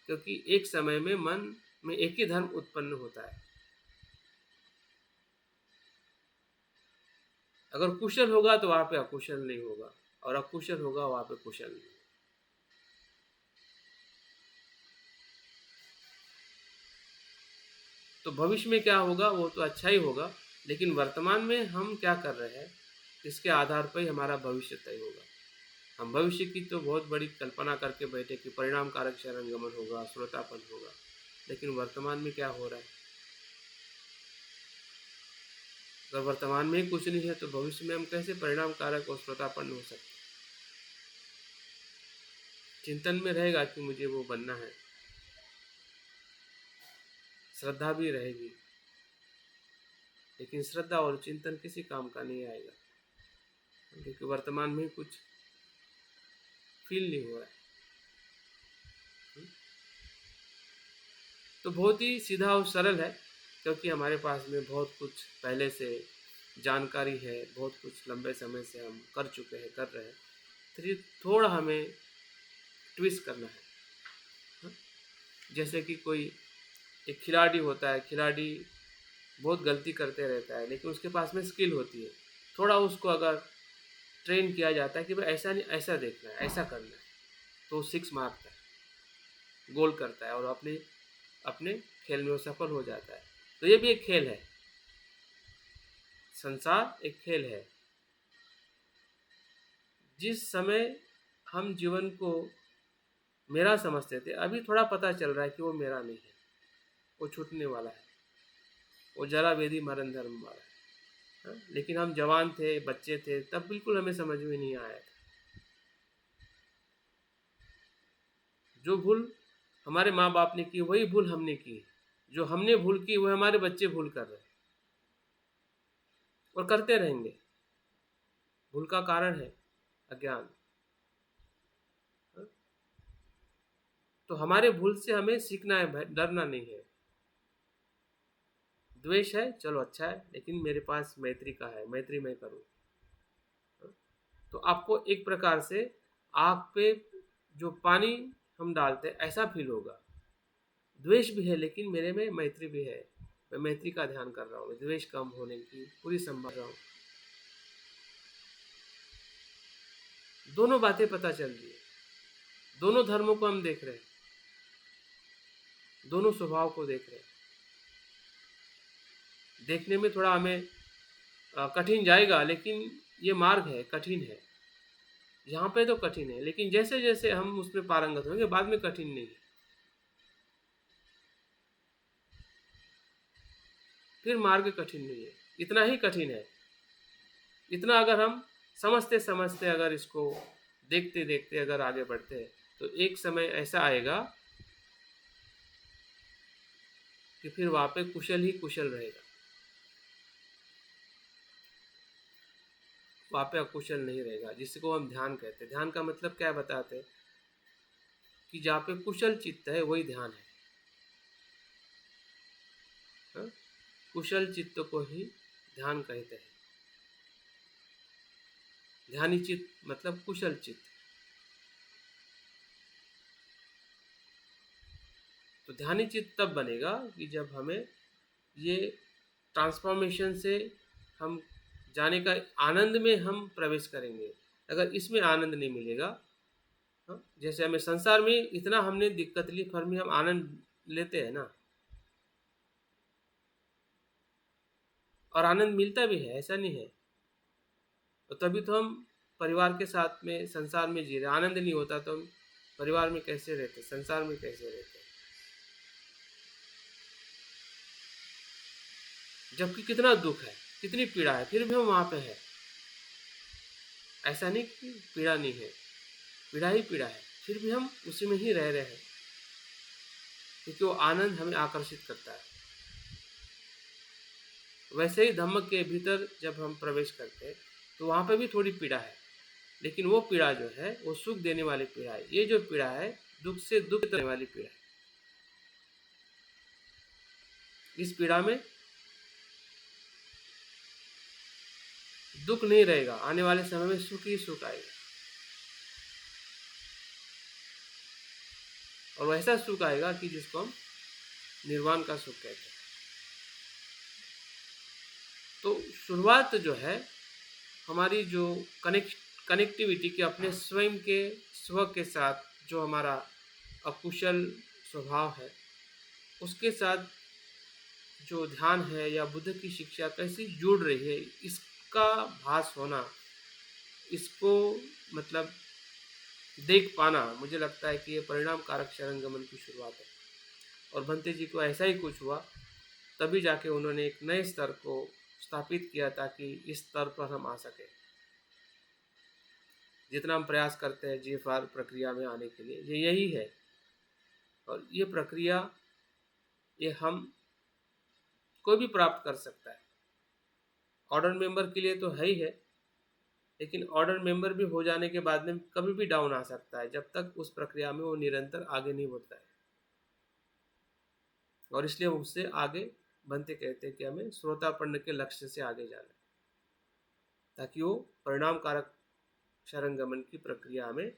क्योंकि एक समय में मन में एक ही धर्म उत्पन्न होता है। अगर कुशल होगा तो वहां पे अकुशल नहीं होगा, और अकुशल होगा वहां पे कुशल नहीं। तो भविष्य में क्या होगा वो तो अच्छा ही होगा, लेकिन वर्तमान में हम क्या कर रहे हैं इसके आधार पर ही हमारा भविष्य तय होगा। हम भविष्य की तो बहुत बड़ी कल्पना करके बैठे कि परिणाम कारक शरणगमन होगा, श्रोतापन होगा, लेकिन वर्तमान में क्या हो रहा है? अगर वर्तमान में ही कुछ नहीं है तो भविष्य में हम कैसे परिणाम कारक और श्रोतापन हो सकते? चिंतन में रहेगा कि मुझे वो बनना है, श्रद्धा भी रहेगी, लेकिन श्रद्धा और चिंतन किसी काम का नहीं आएगा, क्योंकि वर्तमान में कुछ फील नहीं हो रहा है। तो बहुत ही सीधा और सरल है, क्योंकि हमारे पास में बहुत कुछ पहले से जानकारी है, बहुत कुछ लंबे समय से हम कर चुके हैं, कर रहे हैं। तो थोड़ा हमें ट्विस्ट करना है। जैसे कि कोई एक खिलाड़ी होता है, खिलाड़ी बहुत गलती करते रहता है, लेकिन उसके पास में स्किल होती है। थोड़ा उसको अगर ट्रेन किया जाता है कि भाई ऐसा नहीं, ऐसा देखना है, ऐसा करना है, तो 6 मारता है, गोल करता है और अपने अपने खेल में वो सफल हो जाता है। तो ये भी एक खेल है, संसार एक खेल है। जिस समय हम जीवन को मेरा समझते थे, अभी थोड़ा पता चल रहा है कि वो मेरा नहीं है, वो छूटने वाला है, वो जरा वेदी मरण धर्म वाला है। लेकिन हम जवान थे, बच्चे थे, तब बिल्कुल हमें समझ में नहीं आया था। जो भूल हमारे माँ बाप ने की वही भूल हमने की, जो हमने भूल की वह हमारे बच्चे भूल कर रहे हैं और करते रहेंगे। भूल का कारण है अज्ञान। तो हमारे भूल से हमें सीखना है, डरना नहीं है। द्वेष है, चलो अच्छा है, लेकिन मेरे पास मैत्री का है, मैत्री मैं करूं। तो आपको एक प्रकार से आग पे जो पानी हम डालते हैं ऐसा फील होगा। द्वेष भी है लेकिन मेरे में मैत्री भी है, मैं मैत्री का ध्यान कर रहा हूँ, द्वेष कम होने की पूरी संभावना हूँ। दोनों बातें पता चल रही है, दोनों धर्मों को हम देख रहे हैं, दोनों स्वभाव को देख रहे हैं। देखने में थोड़ा हमें कठिन जाएगा, लेकिन ये मार्ग है, कठिन है, यहाँ पे तो कठिन है, लेकिन जैसे जैसे हम उसमें पारंगत होंगे बाद में कठिन नहीं है। फिर मार्ग कठिन नहीं है, इतना ही कठिन है। इतना अगर हम समझते समझते अगर इसको देखते देखते अगर आगे बढ़ते हैं तो एक समय ऐसा आएगा कि फिर वहाँ पे कुशल ही कुशल रहेगा, वहाँ पे अकुशल नहीं रहेगा, जिसको हम ध्यान कहते हैं। ध्यान का मतलब क्या बताते हैं कि जहाँ पे कुशल चित्त है वही ध्यान है। हा? कुशल चित्त को ही ध्यान कहते हैं। ध्यानी चित्त मतलब कुशल चित्त। तो ध्यानी चित्त तब बनेगा कि जब हमें ये ट्रांसफॉर्मेशन से हम जाने का आनंद में हम प्रवेश करेंगे। अगर इसमें आनंद नहीं मिलेगा, जैसे हमें संसार में इतना हमने दिक्कत ली, फिर भी हम आनंद लेते हैं ना, और आनंद मिलता भी है, ऐसा नहीं है। तो तभी तो हम परिवार के साथ में संसार में जी रहे। आनंद नहीं होता तो हम परिवार में कैसे रहते, संसार में कैसे रहते? जबकि कितना दुख है, कितनी पीड़ा है, फिर भी हम वहां पे है। ऐसा नहीं कि पीड़ा नहीं है, पीड़ा ही पीड़ा है, फिर भी हम उसी में ही रह रहे हैं, क्योंकि वो आनंद हमें आकर्षित करता है। वैसे ही धम्म के भीतर जब हम प्रवेश करते हैं तो वहाँ पे भी थोड़ी पीड़ा है, लेकिन वो पीड़ा जो है वो सुख देने वाली पीड़ा है। ये जो पीड़ा है दुख से दुख देने वाली पीड़ा है। इस पीड़ा में दुख नहीं रहेगा, आने वाले समय में सुख ही सुख आएगा, और वैसा सुख आएगा कि जिसको हम निर्वाण का सुख कहते हैं। तो शुरुआत जो है हमारी जो कनेक्टिविटी के अपने स्वयं के स्व के साथ, जो हमारा अकुशल स्वभाव है उसके साथ जो ध्यान है या बुद्ध की शिक्षा कैसी जुड़ रही है, इसका भास होना, इसको मतलब देख पाना, मुझे लगता है कि ये परिणाम कारक शरण गमन की शुरुआत है। और भंते जी को ऐसा ही कुछ हुआ, तभी जाके उन्होंने एक नए स्तर को स्थापित किया ताकि इस स्तर पर हम आ सके। जितना हम प्रयास करते हैं जीएफआर प्रक्रिया में आने के लिए, ये यही है। और ये प्रक्रिया ये हम कोई भी प्राप्त कर सकता है। ऑर्डर मेंबर के लिए तो है ही है, लेकिन ऑर्डर मेंबर भी हो जाने के बाद में कभी भी डाउन आ सकता है जब तक उस प्रक्रिया में वो निरंतर आगे नहीं बढ़ता है। और इसलिए उससे आगे बनते कहते हैं कि हमें श्रोतापन्न के लक्ष्य से आगे जाना है, ताकि वो परिणाम कारक शरण गमन की प्रक्रिया में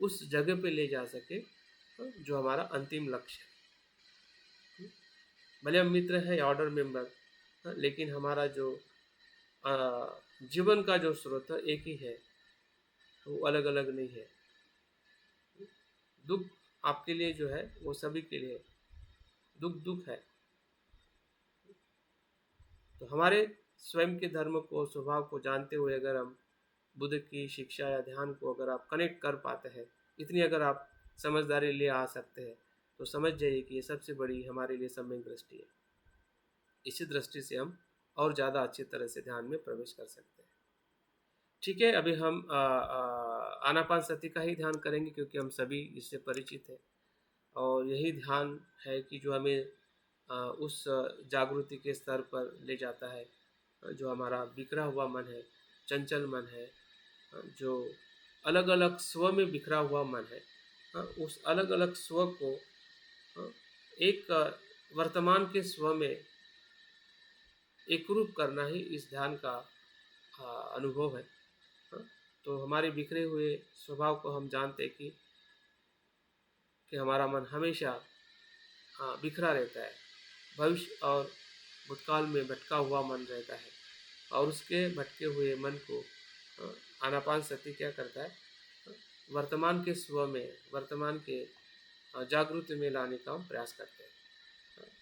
उस जगह पे ले जा सके जो हमारा अंतिम लक्ष्य है। भले हम मित्र है या ऑर्डर मेंबर, लेकिन हमारा जो जीवन का जो स्रोत है एक ही है, वो अलग अलग नहीं है। दुख आपके लिए जो है वो सभी के लिए दुख है। तो हमारे स्वयं के धर्म को, स्वभाव को जानते हुए अगर हम बुद्ध की शिक्षा या ध्यान को अगर आप कनेक्ट कर पाते हैं, इतनी अगर आप समझदारी ले आ सकते हैं, तो समझ जाइए कि ये सबसे बड़ी हमारे लिए सम्यक दृष्टि है। इसी दृष्टि से हम और ज़्यादा अच्छी तरह से ध्यान में प्रवेश कर सकते हैं। ठीक है, अभी हम आनापान सति का ही ध्यान करेंगे, क्योंकि हम सभी इससे परिचित हैं। और यही ध्यान है कि जो हमें उस जागृति के स्तर पर ले जाता है, जो हमारा बिखरा हुआ मन है, चंचल मन है, जो अलग अलग स्व में बिखरा हुआ मन है, उस अलग अलग स्व को एक वर्तमान के स्व में एकरूप करना ही इस ध्यान का अनुभव है। तो हमारे बिखरे हुए स्वभाव को हम जानते हैं कि हमारा मन हमेशा बिखरा रहता है, भविष्य और भूतकाल में भटका हुआ मन रहता है, और उसके भटके हुए मन को आनापान सति क्या करता है, वर्तमान के स्व में, वर्तमान के जागृति में लाने का हम प्रयास करते हैं।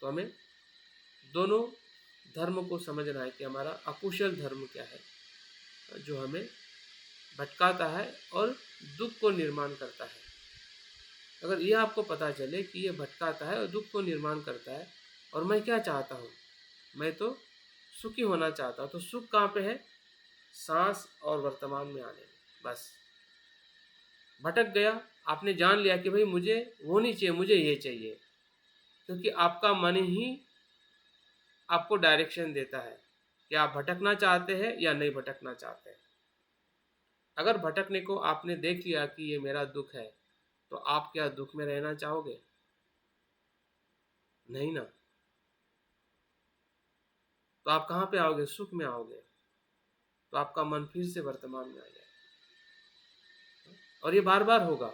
तो हमें दोनों धर्म को समझना है कि हमारा अकुशल धर्म क्या है, जो हमें भटकाता है और दुख को निर्माण करता है। अगर ये आपको पता चले कि ये भटकाता है और दुख को निर्माण करता है, और मैं क्या चाहता हूँ, मैं तो सुखी होना चाहता हूँ, तो सुख कहाँ पे है, सांस और वर्तमान में आने में। बस भटक गया, आपने जान लिया कि भाई मुझे वो नहीं चाहिए, मुझे ये चाहिए, क्योंकि आपका मन ही आपको डायरेक्शन देता है कि आप भटकना चाहते हैं या नहीं भटकना चाहते हैं। अगर भटकने को आपने देख लिया कि ये मेरा दुख है, तो आप क्या दुख में रहना चाहोगे? नहीं ना। तो आप कहाँ पे आओगे? सुख में आओगे। तो आपका मन फिर से वर्तमान में आ जाए, और ये बार बार होगा।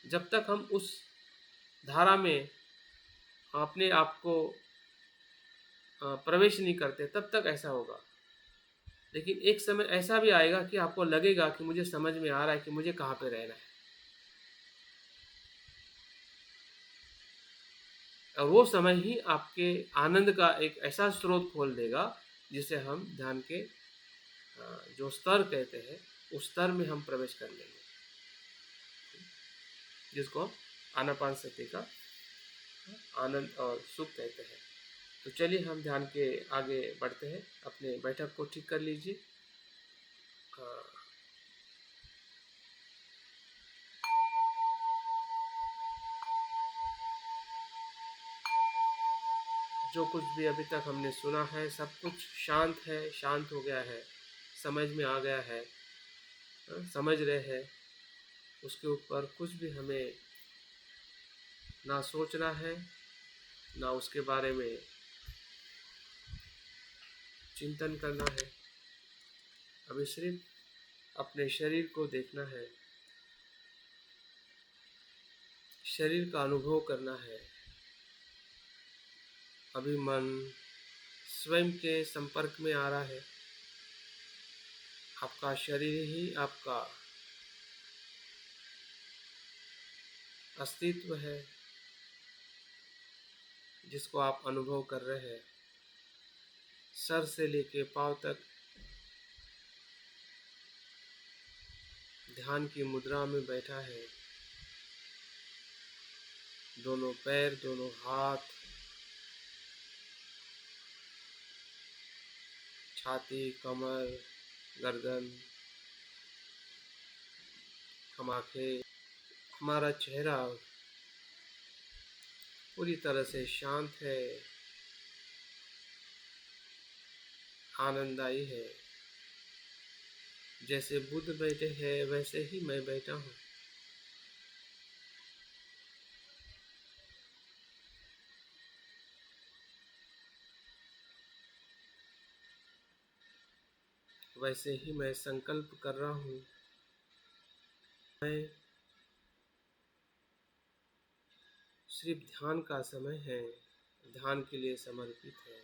जब तक हम उस धारा में अपने आप को प्रवेश नहीं करते, तब तक ऐसा होगा। लेकिन एक समय ऐसा भी आएगा कि आपको लगेगा कि मुझे समझ में आ रहा है कि मुझे कहाँ पे रहना है, और वो समय ही आपके आनंद का एक ऐसा स्रोत खोल देगा जिसे हम ध्यान के जो स्तर कहते हैं, उस स्तर में हम प्रवेश कर लेंगे, जिसको आनापान सति का आनंद और सुख कहते हैं। तो चलिए हम ध्यान के आगे बढ़ते हैं। अपने बैठक को ठीक कर लीजिए। जो कुछ भी अभी तक हमने सुना है, सब कुछ शांत है, शांत हो गया है, समझ में आ गया है, समझ रहे हैं। उसके ऊपर कुछ भी हमें ना सोचना है, ना उसके बारे में चिंतन करना है। अभी सिर्फ अपने शरीर को देखना है, शरीर का अनुभव करना है। अभी मन स्वयं के संपर्क में आ रहा है। आपका शरीर ही आपका अस्तित्व है, जिसको आप अनुभव कर रहे हैं। सर से लेके पांव तक ध्यान की मुद्रा में बैठा है। दोनों पैर, दोनों हाथ, छाती, कमर, गर्दन, आंखें, हमारा चेहरा पूरी तरह से शांत है, आनंददायी है। जैसे बुद्ध बैठे हैं वैसे ही मैं बैठा हूँ। वैसे ही मैं संकल्प कर रहा हूँ। मैं सिर्फ ध्यान का समय है, ध्यान के लिए समर्पित है।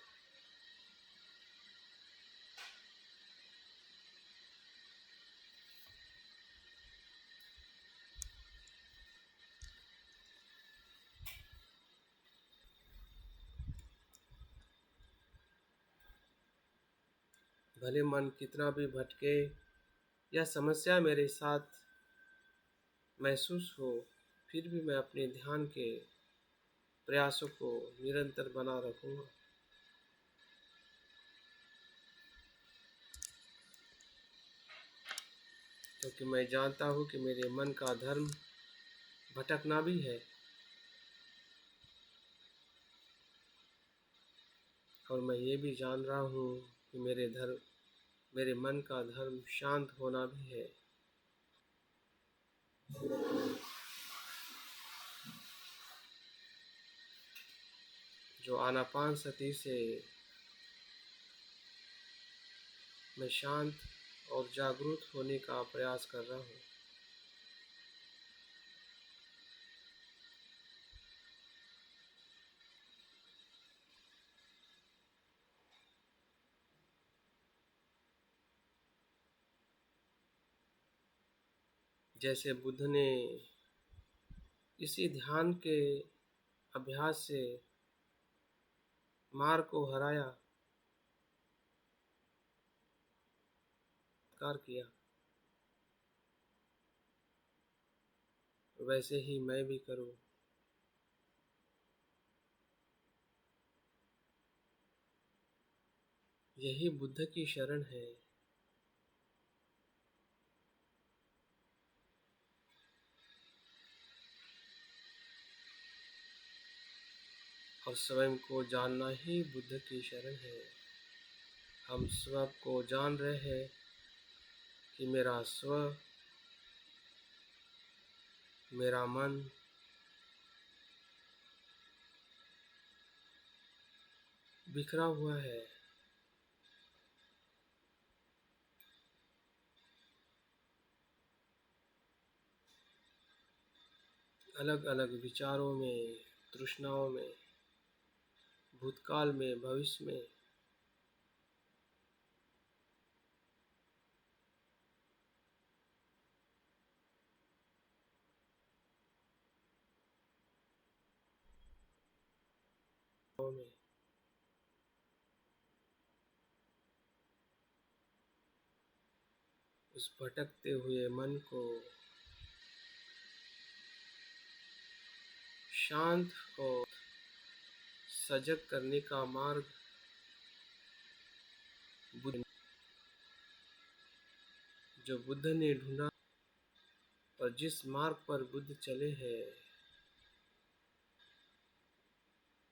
भले मन कितना भी भटके या समस्या मेरे साथ महसूस हो, फिर भी मैं अपने ध्यान के प्रयासों को निरंतर बना रखूँगा। क्योंकि मैं जानता हूँ कि मेरे मन का धर्म भटकना भी है, और मैं ये भी जान रहा हूँ कि मेरे मन का धर्म शांत होना भी है। जो आनापानसति से मैं शांत और जागरूक होने का प्रयास कर रहा हूँ। जैसे बुद्ध ने इसी ध्यान के अभ्यास से मार को हराया, कार किया, वैसे ही मैं भी करूँ। यही बुद्ध की शरण है। और स्वयं को जानना ही बुद्ध की शरण है। हम स्व को जान रहे हैं कि मेरा स्व, मेरा मन बिखरा हुआ है। अलग अलग विचारों में, तृष्णाओं में, भूतकाल में, भविष्य में। उस भटकते हुए मन को शांत और सजग करने का मार्ग बुद्ध, जो बुद्ध ने ढूंढा और जिस मार्ग पर बुद्ध चले हैं,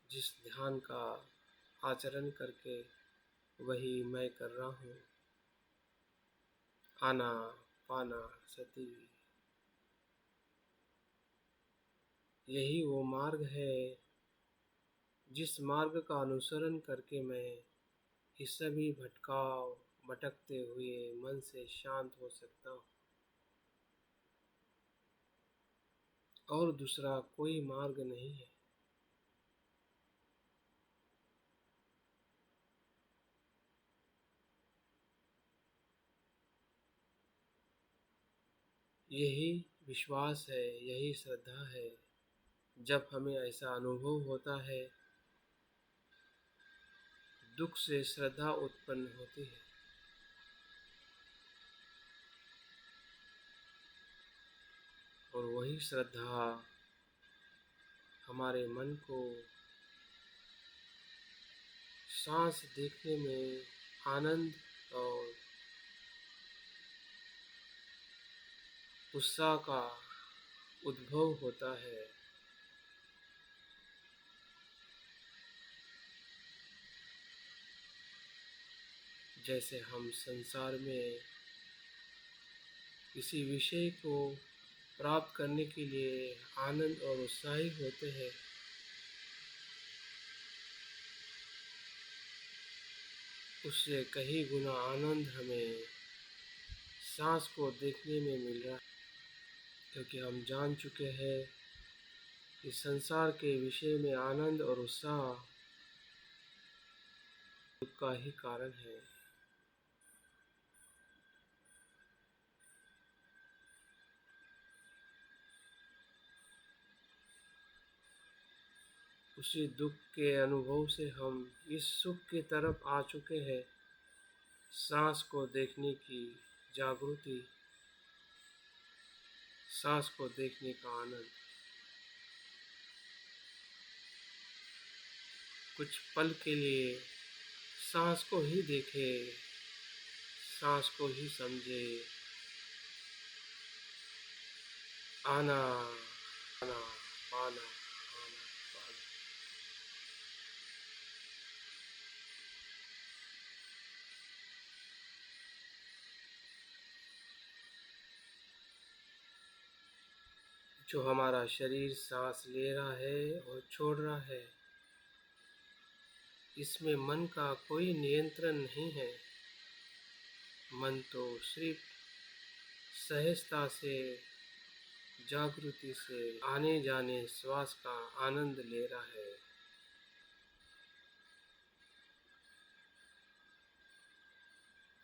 जिस ध्यान का आचरण करके, वही मैं कर रहा हूँ। आना पाना सती, यही वो मार्ग है जिस मार्ग का अनुसरण करके मैं इस सभी भटकते हुए मन से शांत हो सकता हूँ, और दूसरा कोई मार्ग नहीं है। यही विश्वास है, यही श्रद्धा है। जब हमें ऐसा अनुभव होता है, दुख से श्रद्धा उत्पन्न होती है, और वही श्रद्धा हमारे मन को सांस देखने में आनंद और उत्साह का उद्भव होता है। जैसे हम संसार में किसी विषय को प्राप्त करने के लिए आनंद और उत्साही होते हैं, उससे कहीं गुना आनंद हमें सांस को देखने में मिल रहा है, क्योंकि हम जान चुके हैं कि संसार के विषय में आनंद और उत्साह दुख का ही कारण है। उसी दुख के अनुभव से हम इस सुख की तरफ आ चुके हैं, सांस को देखने की जागृति, सांस को देखने का आनंद। कुछ पल के लिए सांस को ही देखे, सांस को ही समझे। आना आना पाना, आना पाना। जो हमारा शरीर सांस ले रहा है और छोड़ रहा है, इसमें मन का कोई नियंत्रण नहीं है। मन तो सिर्फ सहजता से, जागृति से आने जाने श्वास का आनंद ले रहा है।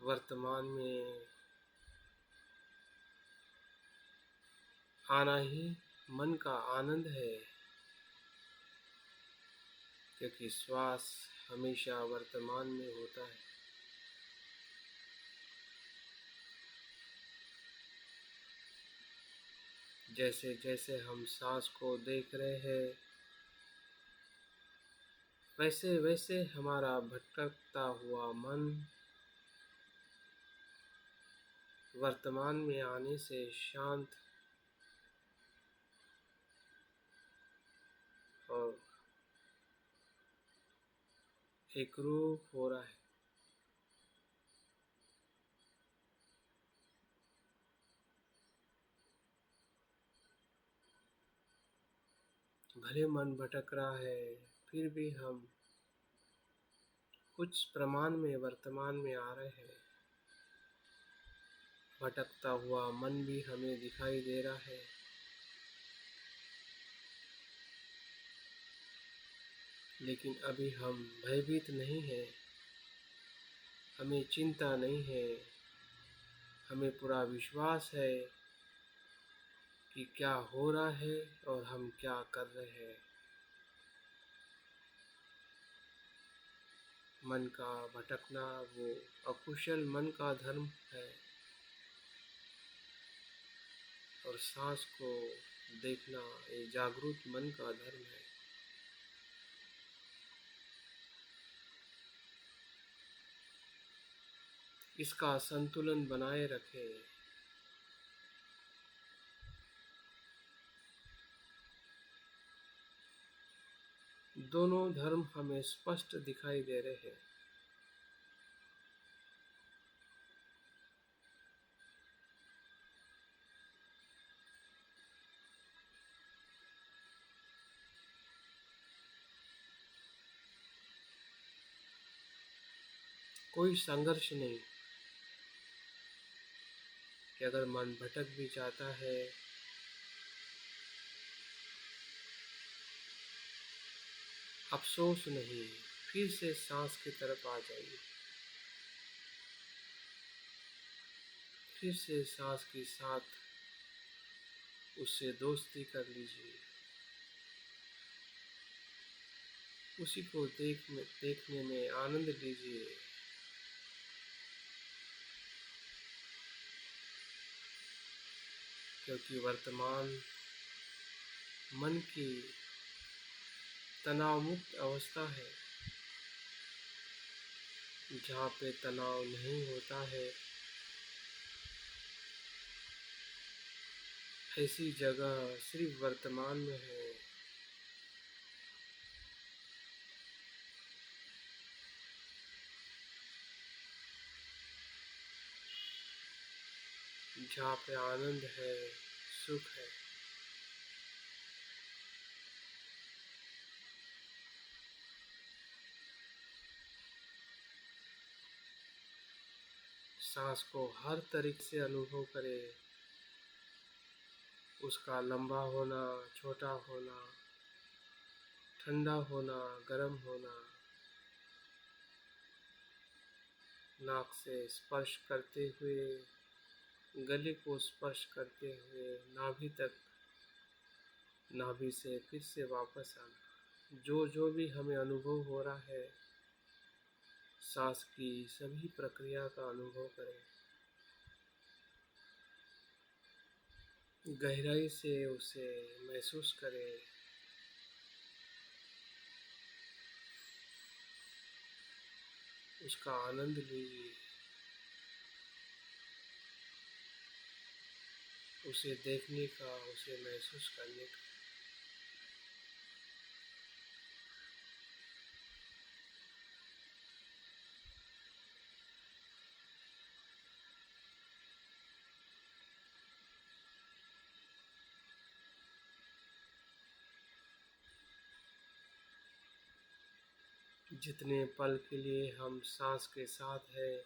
वर्तमान में आना ही मन का आनंद है, क्योंकि श्वास हमेशा वर्तमान में होता है। जैसे जैसे हम सांस को देख रहे हैं, वैसे वैसे हमारा भटकता हुआ मन वर्तमान में आने से शांत और एकरूप हो रहा है। भले मन भटक रहा है, फिर भी हम कुछ प्रमाण में वर्तमान में आ रहे हैं। भटकता हुआ मन भी हमें दिखाई दे रहा है, लेकिन अभी हम भयभीत नहीं हैं, हमें चिंता नहीं है। हमें पूरा विश्वास है कि क्या हो रहा है और हम क्या कर रहे हैं। मन का भटकना वो अकुशल मन का धर्म है, और सांस को देखना ये जागरूक मन का धर्म है। इसका संतुलन बनाए रखें। दोनों धर्म हमें स्पष्ट दिखाई दे रहे हैं। कोई संघर्ष नहीं कि अगर मन भटक भी जाता है अफसोस नहीं, फिर से सांस की तरफ आ जाइए, फिर से सांस के साथ उससे दोस्ती कर लीजिए, उसी को देखने में आनंद लीजिए। क्योंकि वर्तमान मन की तनाव मुक्त अवस्था है, जहाँ पे तनाव नहीं होता है। ऐसी जगह सिर्फ वर्तमान में है। जहाँ पे आनंद है, सुख है। सांस को हर तरीके से अनुभव करें, उसका लंबा होना, छोटा होना, ठंडा होना, गर्म होना, नाक से स्पर्श करते हुए, गले को स्पर्श करते हुए नाभि तक, नाभि से फिर से वापस आना। जो जो भी हमें अनुभव हो रहा है, सांस की सभी प्रक्रिया का अनुभव करें। गहराई से उसे महसूस करें। उसका आनंद लीजिए, उसे देखने का, उसे महसूस करने का। जितने पल के लिए हम सांस के साथ है,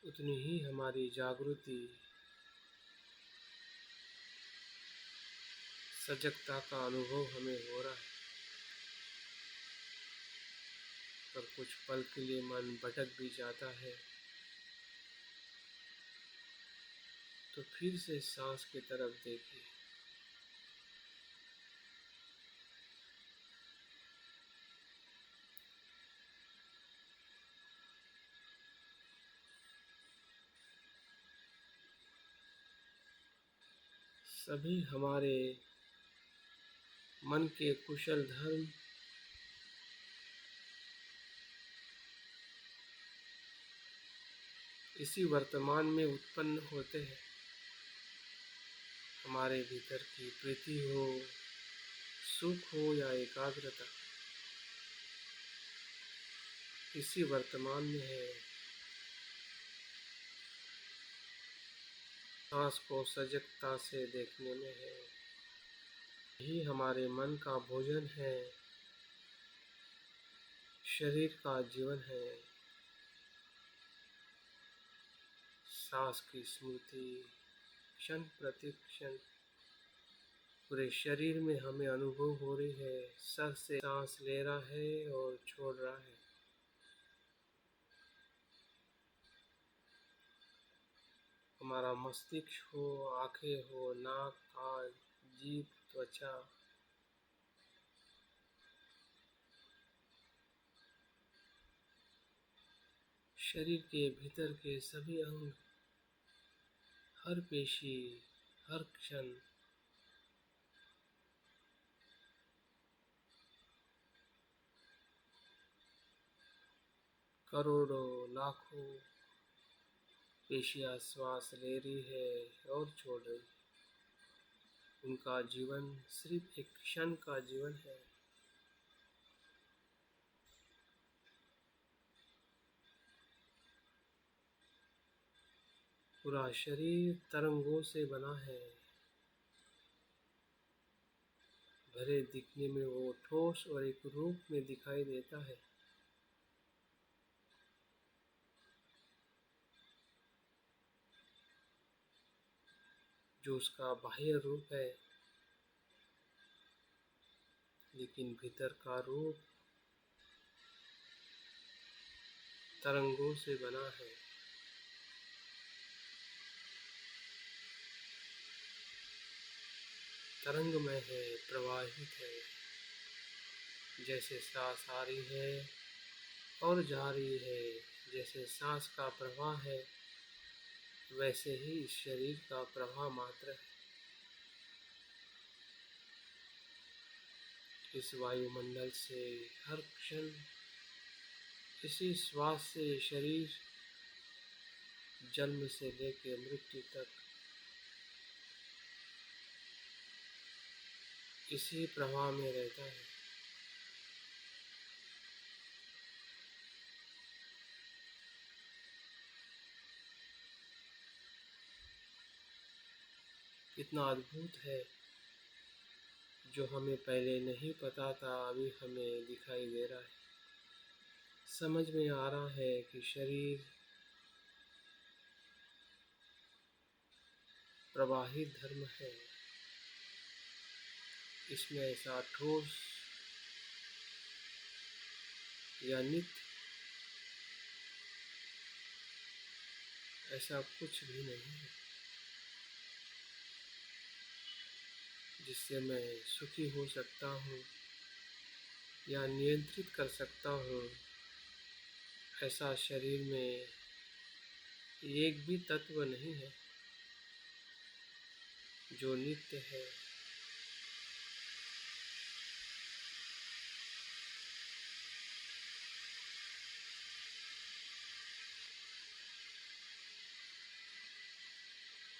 उतनी ही हमारी जागृति, सजगता का अनुभव हमें हो रहा है। पर कुछ पल के लिए मन भटक भी जाता है, तो फिर से सांस की तरफ देखिए। सभी हमारे मन के कुशल धर्म इसी वर्तमान में उत्पन्न होते हैं। हमारे भीतर की प्रीति हो, सुख हो या एकाग्रता, इसी वर्तमान में है। सांस को सजगता से देखने में है। यही हमारे मन का भोजन है, शरीर का जीवन है। सांस की स्मृति क्षण प्रति क्षण पूरे शरीर में हमें अनुभव हो रही है। सर से सांस ले रहा है और छोड़ रहा है। हमारा मस्तिष्क हो, आंखें हो, नाक, कान, जीभ, त्वचा, शरीर के भीतर के सभी अंग, हर पेशी, हर क्षण करोड़ों लाखों पेशियां श्वास ले रही है और छोड़ रही है। उनका जीवन सिर्फ एक क्षण का जीवन है। पूरा शरीर तरंगों से बना है। भले दिखने में वो ठोस और एक रूप में दिखाई देता है, जो उसका बाह्य रूप है, लेकिन भीतर का रूप तरंगों से बना है। तरंगमय है, प्रवाहित है। जैसे सांस आ रही है और जा रही है, जैसे सांस का प्रवाह है, वैसे ही इस शरीर का प्रवाह मात्र है। इस वायुमंडल से हर क्षण, इसी श्वास से शरीर जन्म से लेकर मृत्यु तक इसी प्रवाह में रहता है। कितना अद्भुत है, जो हमें पहले नहीं पता था अभी हमें दिखाई दे रहा है। समझ में आ रहा है कि शरीर प्रवाहित धर्म है। इसमें ऐसा ठोस या नित्य ऐसा कुछ भी नहीं है जिससे मैं सुखी हो सकता हूँ या नियंत्रित कर सकता हूँ। ऐसा शरीर में एक भी तत्व नहीं है जो नित्य है।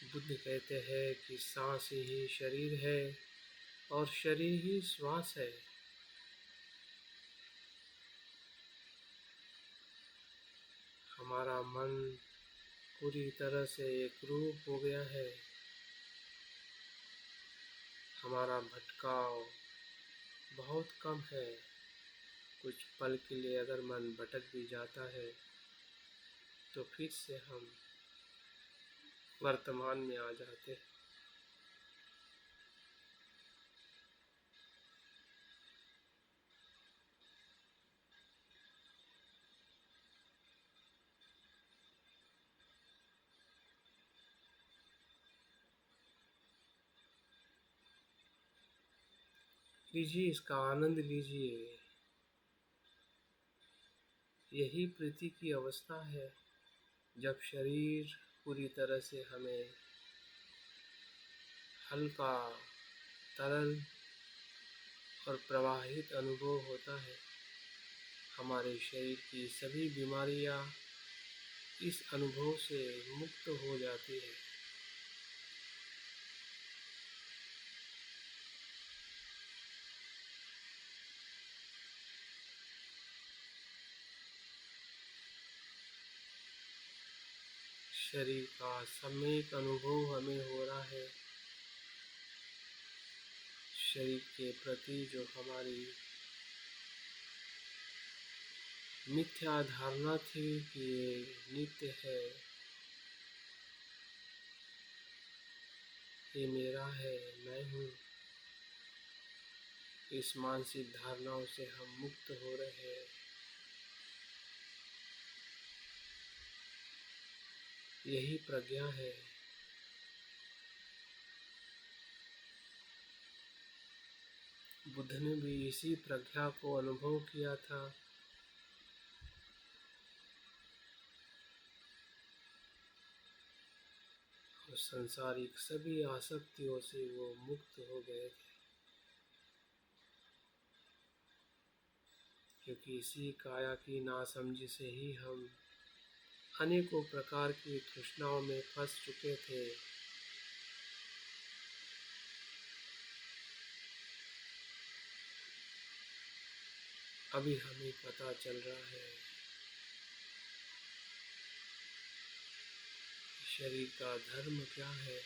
बुद्ध कहते हैं कि सांस ही शरीर है और शरीर ही श्वास है। हमारा मन पूरी तरह से एक रूप हो गया है। हमारा भटकाव बहुत कम है। कुछ पल के लिए अगर मन भटक भी जाता है तो फिर से हम वर्तमान में आ जाते हैं। लीजिए, इसका आनंद लीजिए। यही प्रीति की अवस्था है, जब शरीर पूरी तरह से हमें हल्का, तरल और प्रवाहित अनुभव होता है। हमारे शरीर की सभी बीमारियां इस अनुभव से मुक्त हो जाती है। शरीर का सम्यक अनुभव हमें हो रहा है। शरीर के प्रति जो हमारी मिथ्या धारणा थी कि ये नित्य है, ये मेरा है, मैं हूँ, इस मानसिक धारणाओं से हम मुक्त हो रहे हैं। यही प्रज्ञा है। बुद्ध ने भी इसी प्रज्ञा को अनुभव किया था। और संसारिक सभी आसक्तियों से वो मुक्त हो गए थे, क्योंकि इसी काया की नासमझी से ही हम अनेकों प्रकार की तृष्णाओं में फंस चुके थे। अभी हमें पता चल रहा है शरीर का धर्म क्या है।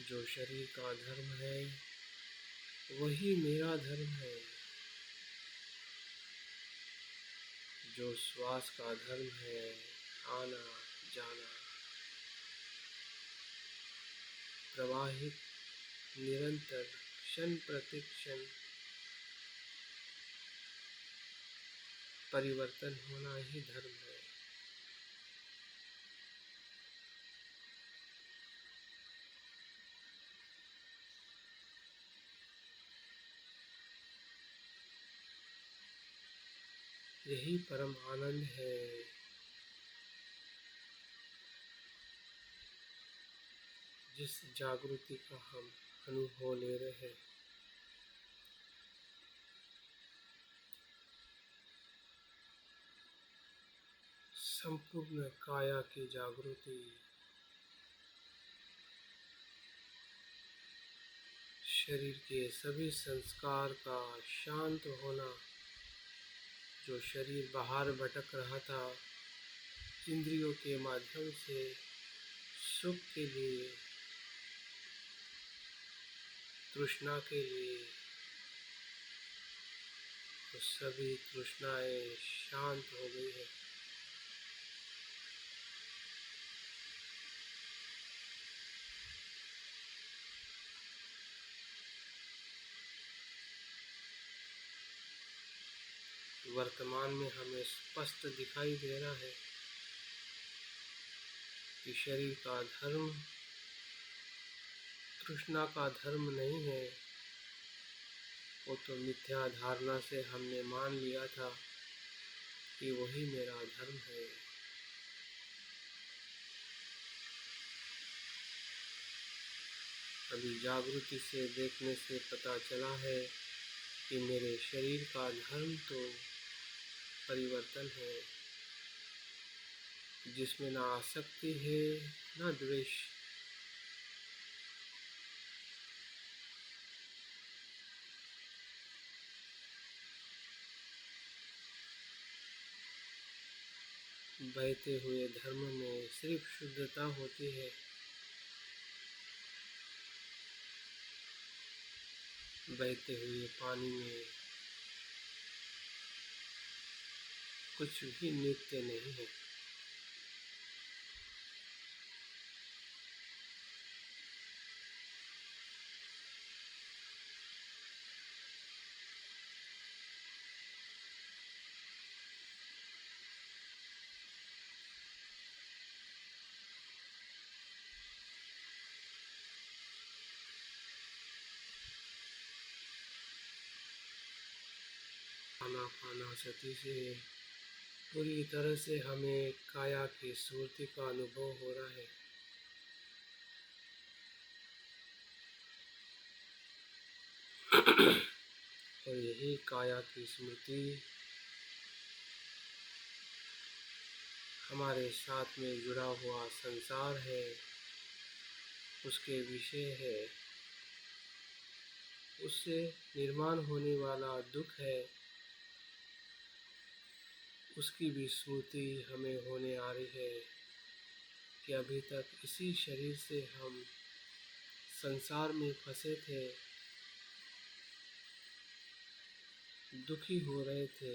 जो शरीर का धर्म है वही मेरा धर्म है। जो श्वास का धर्म है, आना जाना, प्रवाहित निरंतर क्षण प्रतिक्षण परिवर्तन होना ही धर्म है। यही परम आनंद है। जिस जागृति का हम अनुभव ले रहे हैं, संपूर्ण काया की जागृति, शरीर के सभी संस्कार का शांत होना, जो शरीर बाहर भटक रहा था इंद्रियों के माध्यम से सुख के लिए, तृष्णा के लिए, तो सभी तृष्णाएं शांत हो गई है। वर्तमान में हमें स्पष्ट दिखाई दे रहा है कि शरीर का धर्म तृष्णा का धर्म नहीं है। वो तो मिथ्या धारणा से हमने मान लिया था कि वही मेरा धर्म है। अभी जागृति से देखने से पता चला है कि मेरे शरीर का धर्म तो परिवर्तन है, जिसमें ना आसक्ति है ना द्वेष। बहते हुए धर्म में सिर्फ शुद्धता होती है। बहते हुए पानी में कुछ भी नित्य नहीं है। आनापानसति से पूरी तरह से हमें काया की स्फूर्ति का अनुभव हो रहा है। और यही काया की स्मृति हमारे साथ में जुड़ा हुआ संसार है, उसके विषय है, उससे निर्माण होने वाला दुख है, उसकी भी स्मृति हमें होने आ रही है कि अभी तक इसी शरीर से हम संसार में फंसे थे, दुखी हो रहे थे।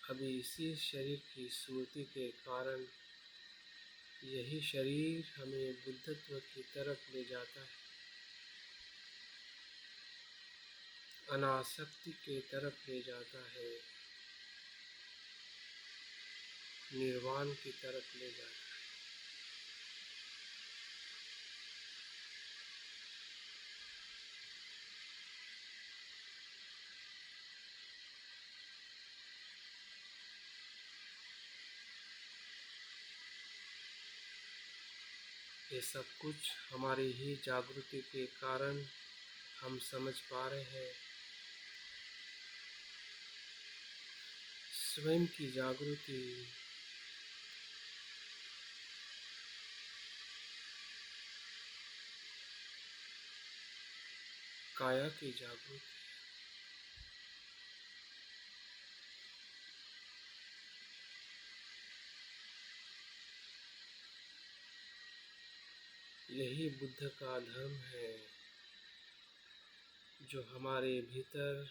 अभी इसी शरीर की स्मृति के कारण यही शरीर हमें बुद्धत्व की तरफ ले जाता है, अनासक्ति के तरफ ले जाता है, निर्वाण की तरफ ले जाता है। ये सब कुछ हमारी ही जागृति के कारण हम समझ पा रहे हैं। स्वयं की जागृति, काया की जागृति, यही बुद्ध का धर्म है, जो हमारे भीतर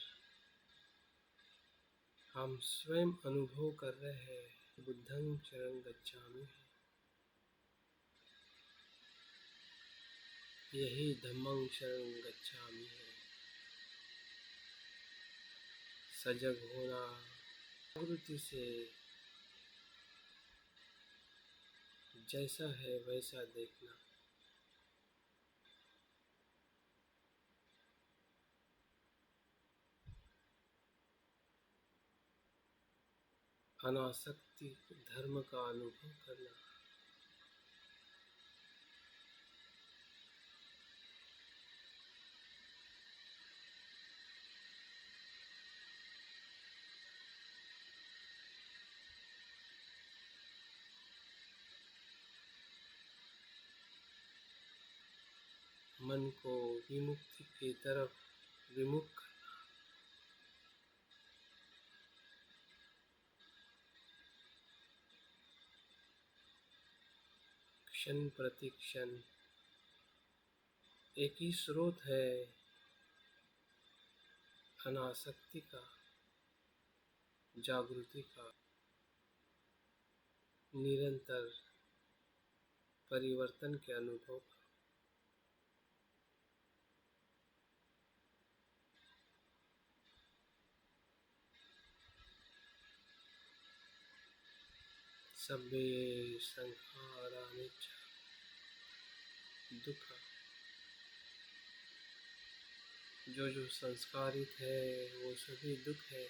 हम स्वयं अनुभव कर रहे हैं। बुद्धं शरणं गच्छामि। यही धम्मं शरणं गच्छामि है। सजग होना, प्रकृति से जैसा है वैसा देखना, अनासक्ति धर्म का अनुभव करना, मन को विमुक्ति की तरफ विमुख करना, क्षण प्रति क्षण एक ही स्रोत है अनासक्ति का, जागृति का, निरंतर परिवर्तन के अनुभव का। सब्बे संखारा अनिच्चा, दुख, जो संस्कारित है वो सभी दुख है।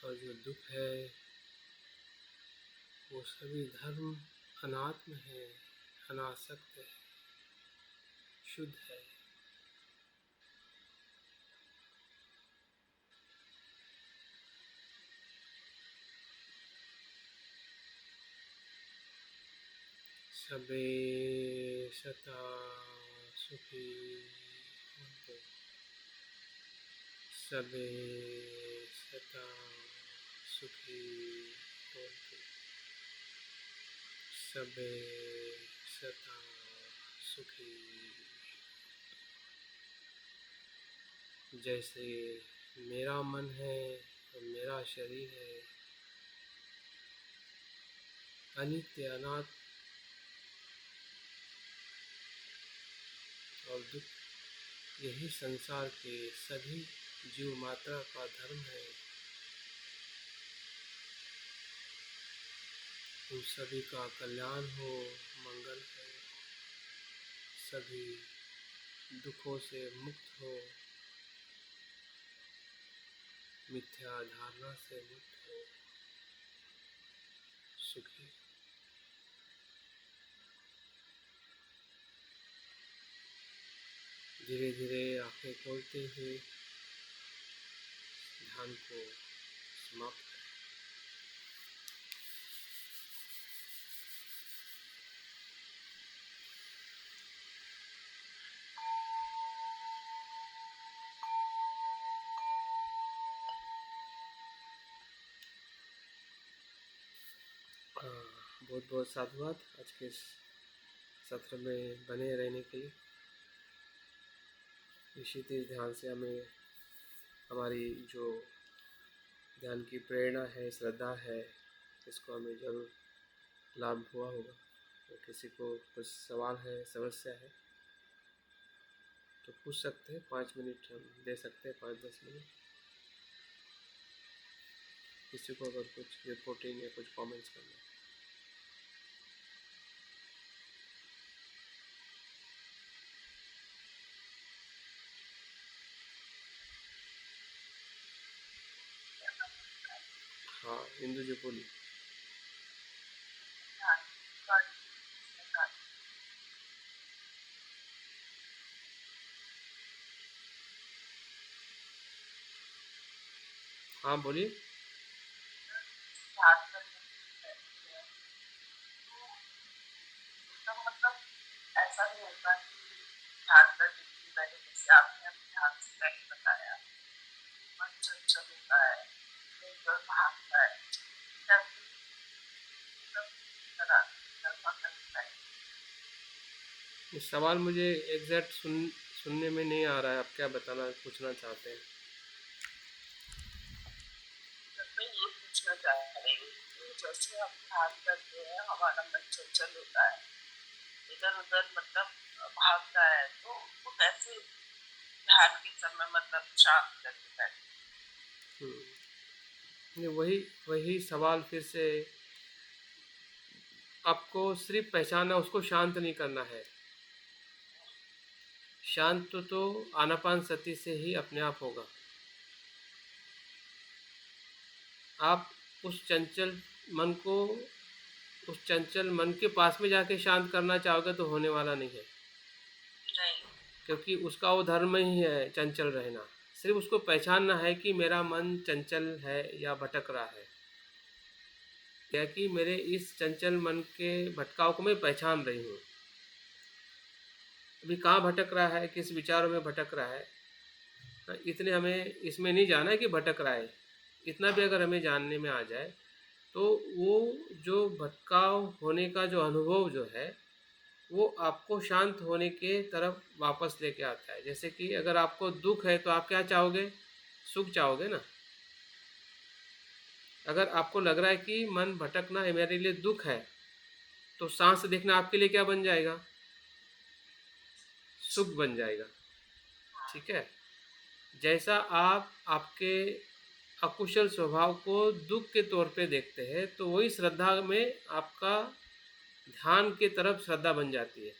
और जो दुख है वो सभी धर्म अनात्म है, अनासक्त है, शुद्ध है। सबे सता सुखी भवन्तु, सबे सता सुखी भवन्तु, सबे सता सुखी। जैसे मेरा मन है और मेरा शरीर है, अनित्य अनात्म और दुख, यही संसार के सभी जीव मात्रा का धर्म है। उन सभी का कल्याण हो, मंगल हो, सभी दुखों से मुक्त हो, मिथ्या धारणा से मुक्त हो, सुखी। धीरे धीरे आंखें खोलते हुए ध्यान को समाप्त करें। बहुत बहुत साधुवाद आज के इस सत्र में बने रहने के लिए। निश्चित ध्यान से हमें हमारी जो ध्यान की प्रेरणा है, श्रद्धा है, इसको हमें जरूर लाभ हुआ होगा। तो किसी को कुछ सवाल है, समस्या है तो पूछ सकते हैं। 5 मिनट हम दे सकते हैं, 5-10 मिनट। किसी को अगर कुछ रिपोर्टिंग या कुछ कमेंट्स करना है। हाँ, इंदु जी बोली। हाँ बोलिए। ऐसा नहीं होता कि ध्यान करने की पहले जैसे आपने अपने ध्यान से पहले बताया, मन चंचल होता है, इधर भागता है, या फिर सब तरह करता है। ये सवाल मुझे एग्जैक्ट सुनने में नहीं आ रहा है। आप क्या बताना पूछना चाहते हैं? जैसे हम ध्यान करते हैं हमारा मन चंचल होता है, इधर उधर मतलब भागता है, तो उसको कैसे ध्यान के समय मतलब शांत करके बैठे? नहीं, वही वही सवाल फिर से, आपको सिर्फ पहचानना, उसको शांत नहीं करना है। शांत तो आनापान सती से ही अपने आप होगा। आप उस चंचल मन को, उस चंचल मन के पास में जाके शांत करना चाहोगे तो होने वाला नहीं है, नहीं। क्योंकि उसका वो धर्म ही है चंचल रहना। सिर्फ उसको पहचानना है कि मेरा मन चंचल है या भटक रहा है, या कि मेरे इस चंचल मन के भटकाव को मैं पहचान रही हूँ। अभी कहाँ भटक रहा है, किस विचारों में भटक रहा है, इतने हमें इसमें नहीं जाना है कि भटक रहा है। इतना भी अगर हमें जानने में आ जाए तो वो जो भटकाव होने का जो अनुभव जो है वो आपको शांत होने के तरफ वापस लेके आता है। जैसे कि अगर आपको दुख है तो आप क्या चाहोगे, सुख चाहोगे ना। अगर आपको लग रहा है कि मन भटकना है मेरे लिए दुख है, तो सांस देखना आपके लिए क्या बन जाएगा, सुख बन जाएगा। ठीक है। जैसा आप आपके अकुशल स्वभाव को दुख के तौर पे देखते हैं, तो वही श्रद्धा में आपका ध्यान की तरफ श्रद्धा बन जाती है।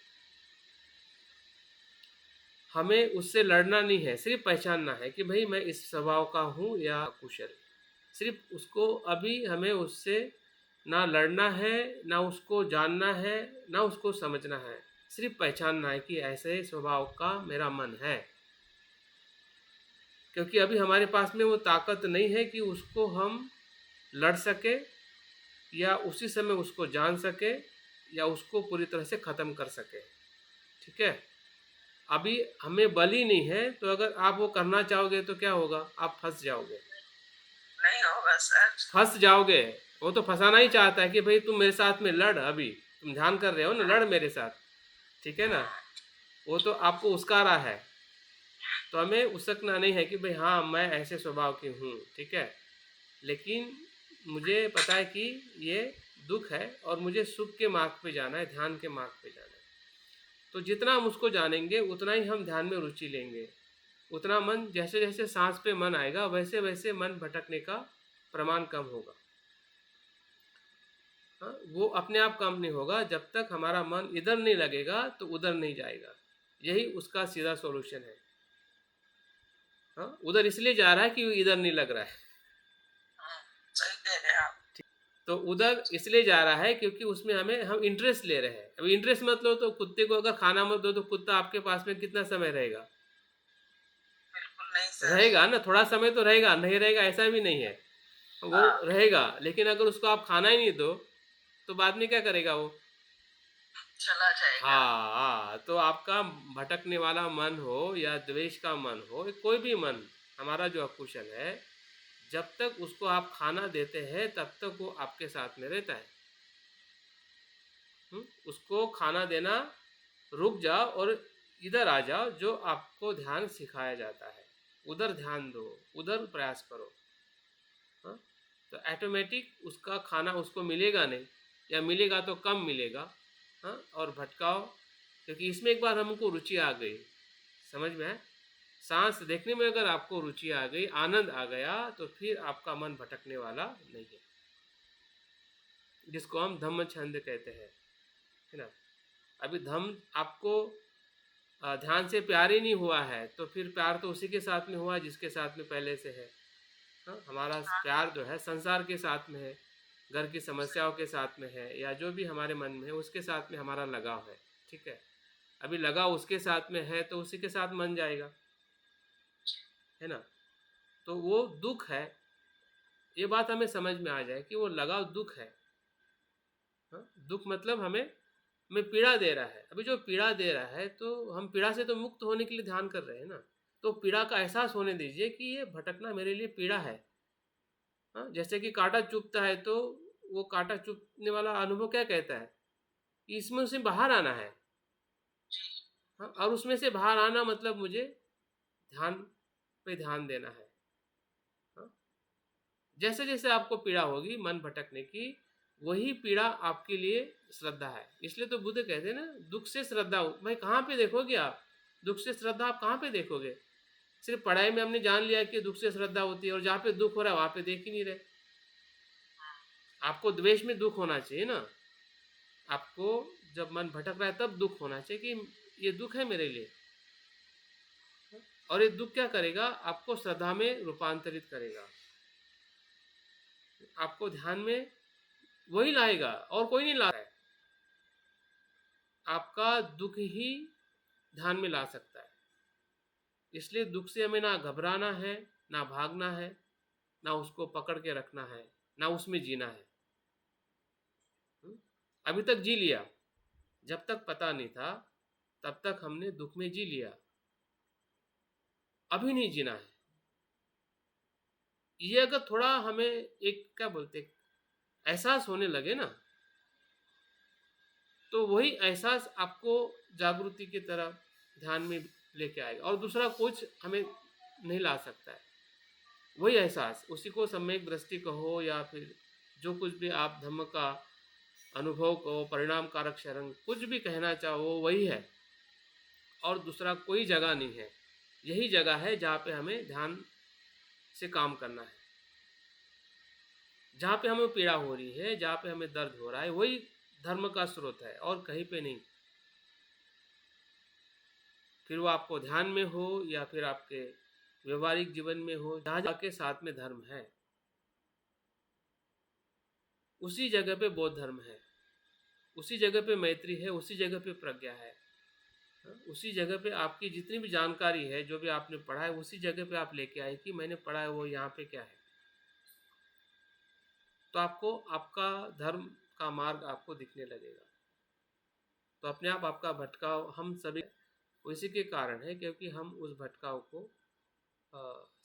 हमें उससे लड़ना नहीं है, सिर्फ पहचानना है कि भाई मैं इस स्वभाव का हूँ या अकुशल। सिर्फ उसको अभी हमें उससे ना लड़ना है, ना उसको जानना है, ना उसको समझना है। सिर्फ पहचानना है कि ऐसे स्वभाव का मेरा मन है। क्योंकि अभी हमारे पास में वो ताकत नहीं है कि उसको हम लड़ सके, या उसी समय उसको जान सके, या उसको पूरी तरह से ख़त्म कर सके। ठीक है। अभी हमें बल ही नहीं है, तो अगर आप वो करना चाहोगे तो क्या होगा, आप फंस जाओगे। नहीं होगा सर। फंस जाओगे। वो तो फंसाना ही चाहता है कि भाई तुम मेरे साथ में लड़, अभी तुम ध्यान कर रहे हो ना, लड़ मेरे साथ। ठीक है ना। वो तो आपको उस्का रहा है। तो हमें उसकना नहीं है कि भाई हाँ मैं ऐसे स्वभाव की हूँ। ठीक है। लेकिन मुझे पता है कि ये दुख है और मुझे सुख के मार्ग पे जाना है, ध्यान के मार्ग पे जाना है। तो जितना हम उसको जानेंगे उतना ही हम ध्यान में रुचि लेंगे, उतना मन, जैसे जैसे सांस पे मन आएगा वैसे वैसे मन भटकने का प्रमाण कम होगा। हाँ, वो अपने आप कम नहीं होगा जब तक हमारा मन इधर नहीं लगेगा तो उधर नहीं जाएगा। यही उसका सीधा सॉल्यूशन है। हाँ, उधर इसलिए जा रहा है कि इधर नहीं लग रहा है। सही कह रहे हैं आप। तो उधर इसलिए जा रहा है क्योंकि उसमें हम इंटरेस्ट ले रहे हैं। अब इंटरेस्ट मत लो तो कुत्ते को अगर खाना मत दो तो कुत्ता आपके पास में कितना समय रहेगा, बिल्कुल नहीं सर। रहेगा ना, थोड़ा समय तो रहेगा, नहीं रहेगा ऐसा भी नहीं है, वो रहेगा। लेकिन अगर उसको आप खाना ही नहीं दो तो बाद में क्या करेगा वो, चला जाएगा। हाँ। तो आपका भटकने वाला मन हो या द्वेष का मन हो, कोई भी मन हमारा जो अकुशल है, जब तक उसको आप खाना देते हैं तब तक वो आपके साथ में रहता है। उसको खाना देना रुक जाओ और इधर आ जाओ, जो आपको ध्यान सिखाया जाता है उधर ध्यान दो, उधर प्रयास करो। हाँ? तो ऑटोमेटिक उसका खाना उसको मिलेगा नहीं, या मिलेगा तो कम मिलेगा। हाँ, और भटकाव, क्योंकि इसमें एक बार हमको रुचि आ गई, समझ में है, सांस देखने में अगर आपको रुचि आ गई, आनंद आ गया, तो फिर आपका मन भटकने वाला नहीं है, जिसको हम धम्म छंद कहते हैं, है ना। अभी धम्म आपको ध्यान से प्यार ही नहीं हुआ है, तो फिर प्यार तो उसी के साथ में हुआ जिसके साथ में पहले से है। हाँ, हमारा प्यार जो है संसार के साथ में है, घर की समस्याओं के साथ में है, या जो भी हमारे मन में है उसके साथ में हमारा लगाव है। ठीक है। अभी लगाव उसके साथ में है तो उसी के साथ मन जाएगा, है ना। तो वो दुख है, ये बात हमें समझ में आ जाए कि वो लगाव दुख है। हाँ? दुख मतलब हमें पीड़ा दे रहा है। अभी जो पीड़ा दे रहा है तो हम पीड़ा से तो मुक्त होने के लिए ध्यान कर रहे हैं ना। तो पीड़ा का एहसास होने दीजिए कि ये भटकना मेरे लिए पीड़ा है। हाँ, जैसे कि कांटा चुभता है तो वो कांटा चुभने वाला अनुभव क्या कहता है कि इसमें उसे बाहर आना है। हाँ, और उसमें से बाहर आना मतलब मुझे ध्यान पे ध्यान देना है। हाँ, जैसे जैसे आपको पीड़ा होगी मन भटकने की, वही पीड़ा आपके लिए श्रद्धा है। इसलिए तो बुद्ध कहते हैं ना, दुख से श्रद्धा भाई कहाँ पे देखोगे आप? दुख से श्रद्धा आप कहाँ पे देखोगे? सिर्फ पढ़ाई में हमने जान लिया कि दुख से श्रद्धा होती है, और जहाँ पे दुख हो रहा है वहाँ पे देख ही नहीं रहे। आपको द्वेष में दुख होना चाहिए ना। आपको जब मन भटक रहा है तब दुख होना चाहिए कि ये दुख है मेरे लिए, और ये दुख क्या करेगा? आपको श्रद्धा में रूपांतरित करेगा, आपको ध्यान में वही लाएगा और कोई नहीं ला रहा है। आपका दुख ही ध्यान में ला सकता है। इसलिए दुख से हमें ना घबराना है, ना भागना है, ना उसको पकड़ के रखना है, ना उसमें जीना है। अभी तक जी लिया, जब तक पता नहीं था तब तक हमने दुख में जी लिया, अभी नहीं जीना है। ये अगर थोड़ा हमें एक क्या बोलते एहसास होने लगे ना, तो वही एहसास आपको जागृति की तरफ ध्यान में लेके आएगा, और दूसरा कुछ हमें नहीं ला सकता है। वही एहसास, उसी को सम्यक दृष्टि कहो या फिर जो कुछ भी आप धम्म का अनुभव कहो, परिणाम कारक शरण, कुछ भी कहना चाहो, वही है और दूसरा कोई जगह नहीं है। यही जगह है जहाँ पे हमें ध्यान से काम करना है। जहाँ पे हमें पीड़ा हो रही है, जहाँ पे हमें दर्द हो रहा है, वही धर्म का स्रोत है और कहीं पे नहीं। फिर वो आपको ध्यान में हो या फिर आपके व्यवहारिक जीवन में हो, जहाँ जाके साथ में धर्म है, उसी जगह पे बौद्ध धर्म है, उसी जगह पे मैत्री है, उसी जगह पे प्रज्ञा है, उसी जगह पे आपकी जितनी भी जानकारी है, जो भी आपने पढ़ा है, उसी जगह पे आप लेके आए कि मैंने पढ़ा है वो यहाँ पे क्या है। तो आपको आपका धर्म का मार्ग आपको दिखने लगेगा। तो अपने आप आपका भटकाव हम सभी इसी के कारण है, क्योंकि हम उस भटकाव को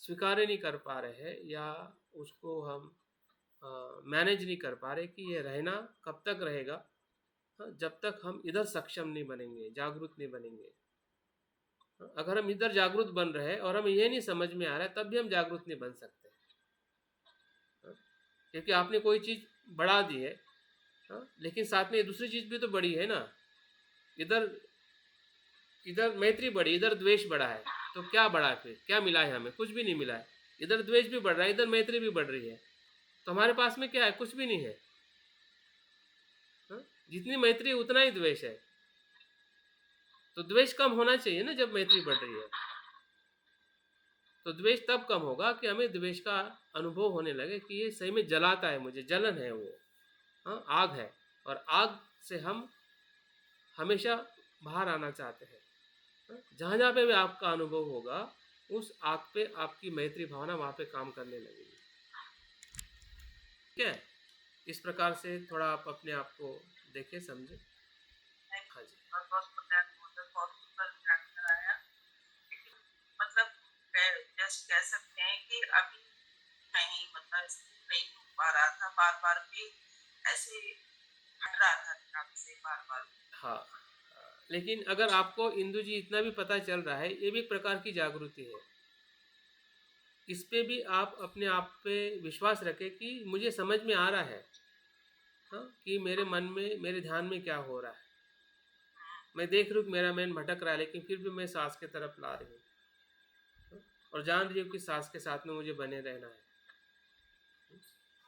स्वीकार नहीं कर पा रहे हैं, या उसको हम मैनेज नहीं कर पा रहे कि ये रहना कब तक रहेगा। जब तक हम इधर सक्षम नहीं बनेंगे, जागरूक नहीं बनेंगे। अगर हम इधर जागरूक बन रहे हैं और हमें ये नहीं समझ में आ रहा है, तब भी हम जागरूक नहीं बन सकते, क्योंकि आपने कोई चीज़ बढ़ा दी है, लेकिन साथ में दूसरी चीज़ भी तो बड़ी है ना। इधर इधर मैत्री बढ़ी, इधर द्वेष बढ़ा है, तो क्या बढ़ा है? फिर क्या मिला है? हमें कुछ भी नहीं मिला है। इधर द्वेष भी बढ़ रहा है, इधर मैत्री भी बढ़ रही है, तो हमारे पास में क्या है? कुछ भी नहीं है। जितनी मैत्री उतना ही द्वेष है, तो द्वेष कम होना चाहिए ना जब मैत्री बढ़ रही है। तो द्वेष तब कम होगा कि हमें द्वेष का अनुभव होने लगे कि ये सही में जलाता है, मुझे जलन है, वो आग है, और आग से हम हमेशा बाहर आना चाहते हैं। जहाँ जहाँ पे भी आपका अनुभव होगा, उस आग पे आपकी मैत्री भावना वहाँ पे काम करने लगेगी। ठीक है, इस प्रकार से थोड़ा आप अपने आप को देखें, समझे। हाँ जी, बहुत सुंदर ध्यान कराया। मतलब जैसे कह सकते हैं कि अभी नहीं, मतलब नहीं हो पा रहा था, बार बार भी ऐसे हट रहा था ध्यान से बार बार। हाँ, लेकिन अगर आपको इंदु जी इतना भी पता चल रहा है, ये भी एक प्रकार की जागृति है। इस पे भी आप अपने आप पे विश्वास रखें कि मुझे समझ में आ रहा है, कि मेरे मन में, मेरे ध्यान में क्या हो रहा है। मैं देख रही हूँ मेरा मन भटक रहा है, लेकिन फिर भी मैं सांस के तरफ ला रही हूँ, और जान रही हूँ कि सांस के साथ में मुझे बने रहना है।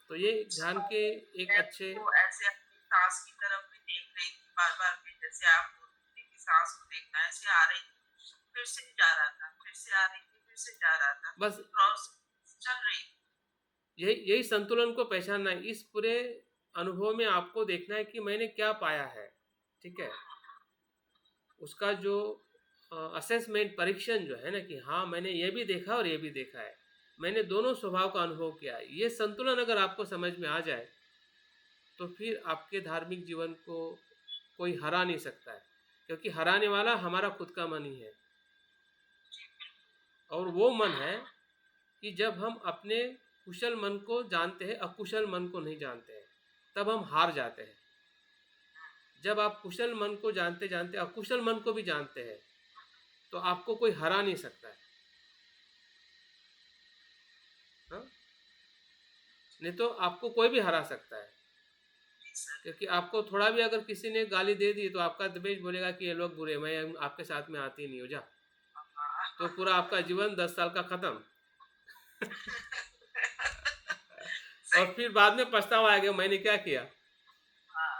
तो ये ध्यान के एक अच्छे, तो ऐसे अपनी सांस की तरफ भी देख रही थी बार बार भी, जैसे आप बोलते कि सांस को देखना, ऐसे आ रही फिर से जा रहा था, फिर से आ रही थी, फिर से जा रहा था, बस चल रही। यही संतुलन को पहचानना है। इस पूरे अनुभव में आपको देखना है कि मैंने क्या पाया है। ठीक है, उसका जो असेसमेंट, परीक्षण जो है ना, कि हाँ मैंने ये भी देखा और ये भी देखा है, मैंने दोनों स्वभाव का अनुभव किया है। ये संतुलन अगर आपको समझ में आ जाए, तो फिर आपके धार्मिक जीवन को कोई हरा नहीं सकता है, क्योंकि हराने वाला हमारा खुद का मन ही है। और वो मन है कि जब हम अपने कुशल मन को जानते हैं, अकुशल मन को नहीं जानते हैं, तब हम हार जाते हैं। जब आप कुशल मन को जानते जानते अकुशल मन को भी जानते हैं, तो आपको कोई हरा नहीं सकता है। नहीं तो आपको कोई भी हरा सकता है। सर। क्योंकि आपको थोड़ा भी अगर किसी ने गाली दे दी तो आपका दिमाग बोलेगा कि ये लोग बुरे, मैं आपके साथ में आती नहीं हूँ जा, तो हाँ। पूरा आपका जीवन 10 साल का खत्म। और सही। फिर बाद में पछतावा आएगा मैंने क्या किया। हाँ।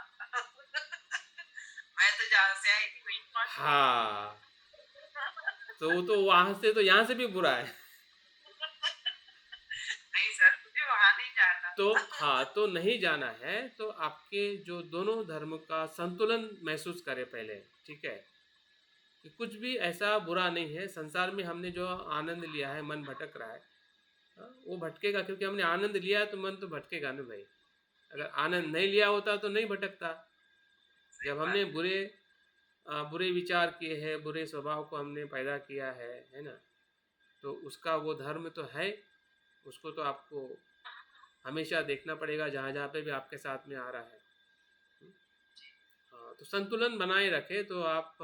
मैं तो जहाँ से आई थी वहीं पहुंच गई। हाँ, तो वो तो वहां से तो यहाँ से भी बुरा है। नहीं सर, मुझे वहां नहीं जाना। तो हाँ, तो नहीं जाना है तो आपके जो दोनों धर्म का संतुलन महसूस करें पहले, ठीक है, कि कुछ भी ऐसा बुरा नहीं है संसार में। हमने जो आनंद लिया है, मन भटक रहा है, वो भटकेगा, क्योंकि हमने आनंद लिया है तो मन तो भटकेगा ना भाई। अगर आनंद नहीं लिया होता तो नहीं भटकता। सही जब बात हमने बुरे विचार किए हैं, बुरे स्वभाव को हमने पैदा किया है ना, तो उसका वो धर्म तो है, उसको तो आपको हमेशा देखना पड़ेगा जहाँ जहाँ पे भी आपके साथ में आ रहा है। हाँ, तो संतुलन बनाए रखे तो आप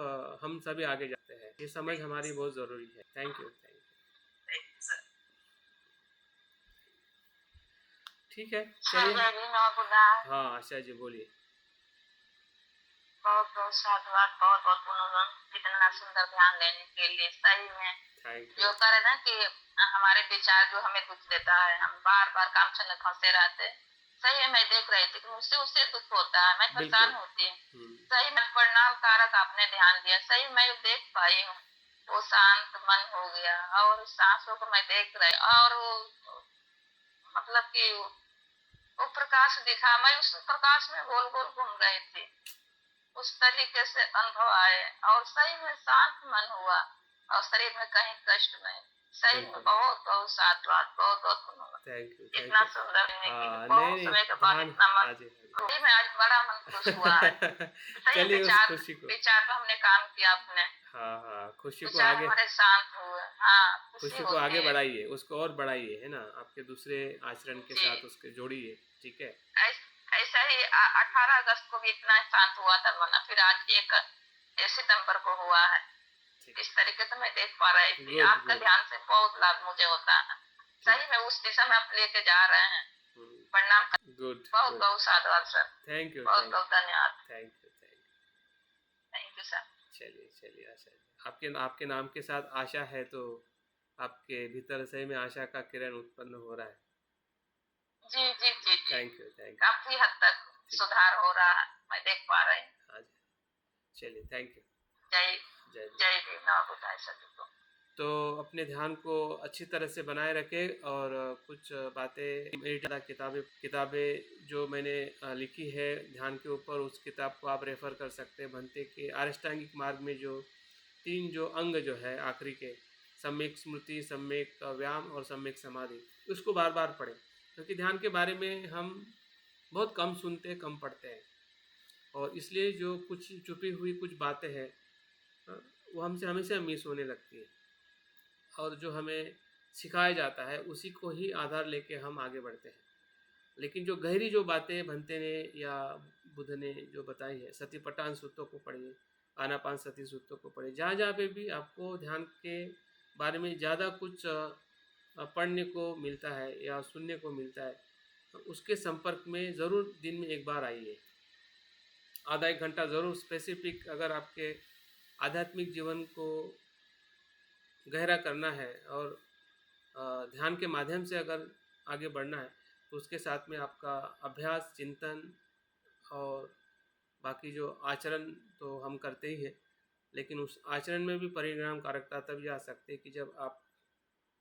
हम सभी आगे जाते हैं। ये समझ हमारी बहुत ज़रूरी है। Thank you, thank you. है सर। ठीक है, सर चलिए। मेरी नौबुदा हाँ आशा जी बोलिए। बहुत बहुत साधुवाद, बहुत बहुत पुनर्वन, इतना सुंदर ध्यान देने के लिए। सही में थैंक जो यू। करे ना कि हमारे विचार जो हमें दुख देता है, हम बार बार काम से फंसे रहते हैं। सही में मैं देख रही थी कि मुझसे उससे दुख होता है, मैं बिल्कुल। परेशान होती हूँ। सही में परिणाम कारक आपने ध्यान दिया, सही मैं देख पाई हूँ। वो शांत मन हो गया और सांसों को मैं देख रही, और वो मतलब कि वो प्रकाश दिखा, मैं उस प्रकाश में गोल गोल घूम रही थी। उस तरीके से अनुभव आए और सही में शांत मन हुआ और शरीर में कहीं कष्ट नहीं। सही में बिल्कुल। बहुत बहुत साधुवाद, बहुत बहुत धन्यवाद। थैंक यू, इतना थैंक यू। सुंदर देने के लिए हाँ, नहीं बहुत नहीं, समय के बाद ध्यान। इतना हाँ मन, जी, हाँ सही में आज बड़ा मन खुश हुआ है। जी। सही चलिए उस विचार, खुशी को, विचार पे हमने काम किया अपने, हाँ हाँ, खुशी को विचार आगे, हमारे शांत हुए। हाँ, खुशी खुशी को होती आगे है बढ़ाइए, उसको और बढ़ाइए, है ना, आपके दूसरे आचरण के जी। साथ उसके जोड़िए। ठीक है। ऐसा ही 18 अगस्त को भी इतना शांत हुआ था मन, फिर आज 1 सितंबर को हुआ है। ठीक। इस तरीके से मैं देख पा रही थी। गुड आपका गुड। ध्यान से बहुत लाभ मुझे होता है। ठीक। सही में उस दिशा में आप लेके जा रहे हैं। प्रणाम। गुड बहुत गुड। बहुत साधुवाद सर। थैंक यू, बहुत थैंक बहुत धन्यवाद। Thank you, thank you. Thank you sir. चलिए चलिए आशा जी, आपके आपके नाम के साथ आशा है तो आपके भीतर से में आशा का किरण उत्पन्न हो रहा है। जी जी जी जी, थैंक यू, थैंक यू। काफी हद तक सुधार हो रहा है, मैं देख पा रही हूँ। हाँ जी, चलिए, थैंक यू। जय जय जय। जय भीम, नौ बुधाय सभी को। तो अपने ध्यान को अच्छी तरह से बनाए रखें और कुछ बातें, मेरी ज़्यादा किताबें जो मैंने लिखी है ध्यान के ऊपर, उस किताब को आप रेफ़र कर सकते हैं। भंते के आर्ष्टांगिक मार्ग में जो 3 जो अंग जो है आखिरी के, सम्यक स्मृति, सम्यक व्यायाम और सम्यक समाधि, उसको बार बार पढ़ें, क्योंकि ध्यान के बारे में हम बहुत कम सुनते हैं, कम पढ़ते हैं, और इसलिए जो कुछ छुपी हुई कुछ बातें हैं वो हमसे हमेशा मिस होने लगती है, और जो हमें सिखाया जाता है उसी को ही आधार लेके हम आगे बढ़ते हैं। लेकिन जो गहरी जो बातें भंते ने या बुद्ध ने जो बताई है, सतिपट्टान सूत्रों को पढ़िए, आनापान सती सूत्रों को पढ़िए, जहाँ जहाँ पे भी आपको ध्यान के बारे में ज़्यादा कुछ पढ़ने को मिलता है या सुनने को मिलता है, तो उसके संपर्क में ज़रूर दिन में एक बार आइए। आधा एक घंटा ज़रूर स्पेसिफिक, अगर आपके आध्यात्मिक जीवन को गहरा करना है और ध्यान के माध्यम से अगर आगे बढ़ना है, तो उसके साथ में आपका अभ्यास, चिंतन और बाकी जो आचरण तो हम करते ही हैं, लेकिन उस आचरण में भी परिणाम कारकता तभी आ सकती है कि जब आप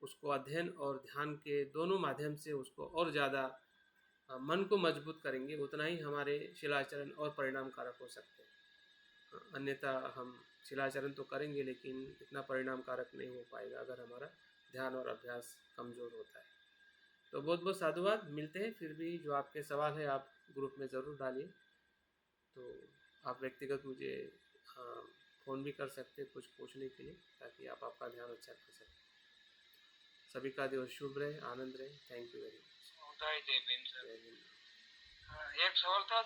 उसको अध्ययन और ध्यान के दोनों माध्यम से उसको और ज़्यादा मन को मजबूत करेंगे, उतना ही हमारे शिलाचरण और परिणाम कारक हो सकते हैं। अन्यथा हम शिलाचरण तो करेंगे लेकिन इतना परिणाम कारक नहीं हो पाएगा अगर हमारा ध्यान और अभ्यास कमज़ोर होता है। तो बहुत बहुत साधुवाद, मिलते हैं। फिर भी जो आपके सवाल है आप ग्रुप में ज़रूर डालिए, तो आप व्यक्तिगत मुझे फ़ोन भी कर सकते हैं कुछ पूछने के लिए, ताकि आप आपका ध्यान अच्छा कर सकें। सभी का दिवस शुभ रहे, आनंद रहे। Thank you very much. जय भीम सर। जय हिंद। हाँ, एक सवाल था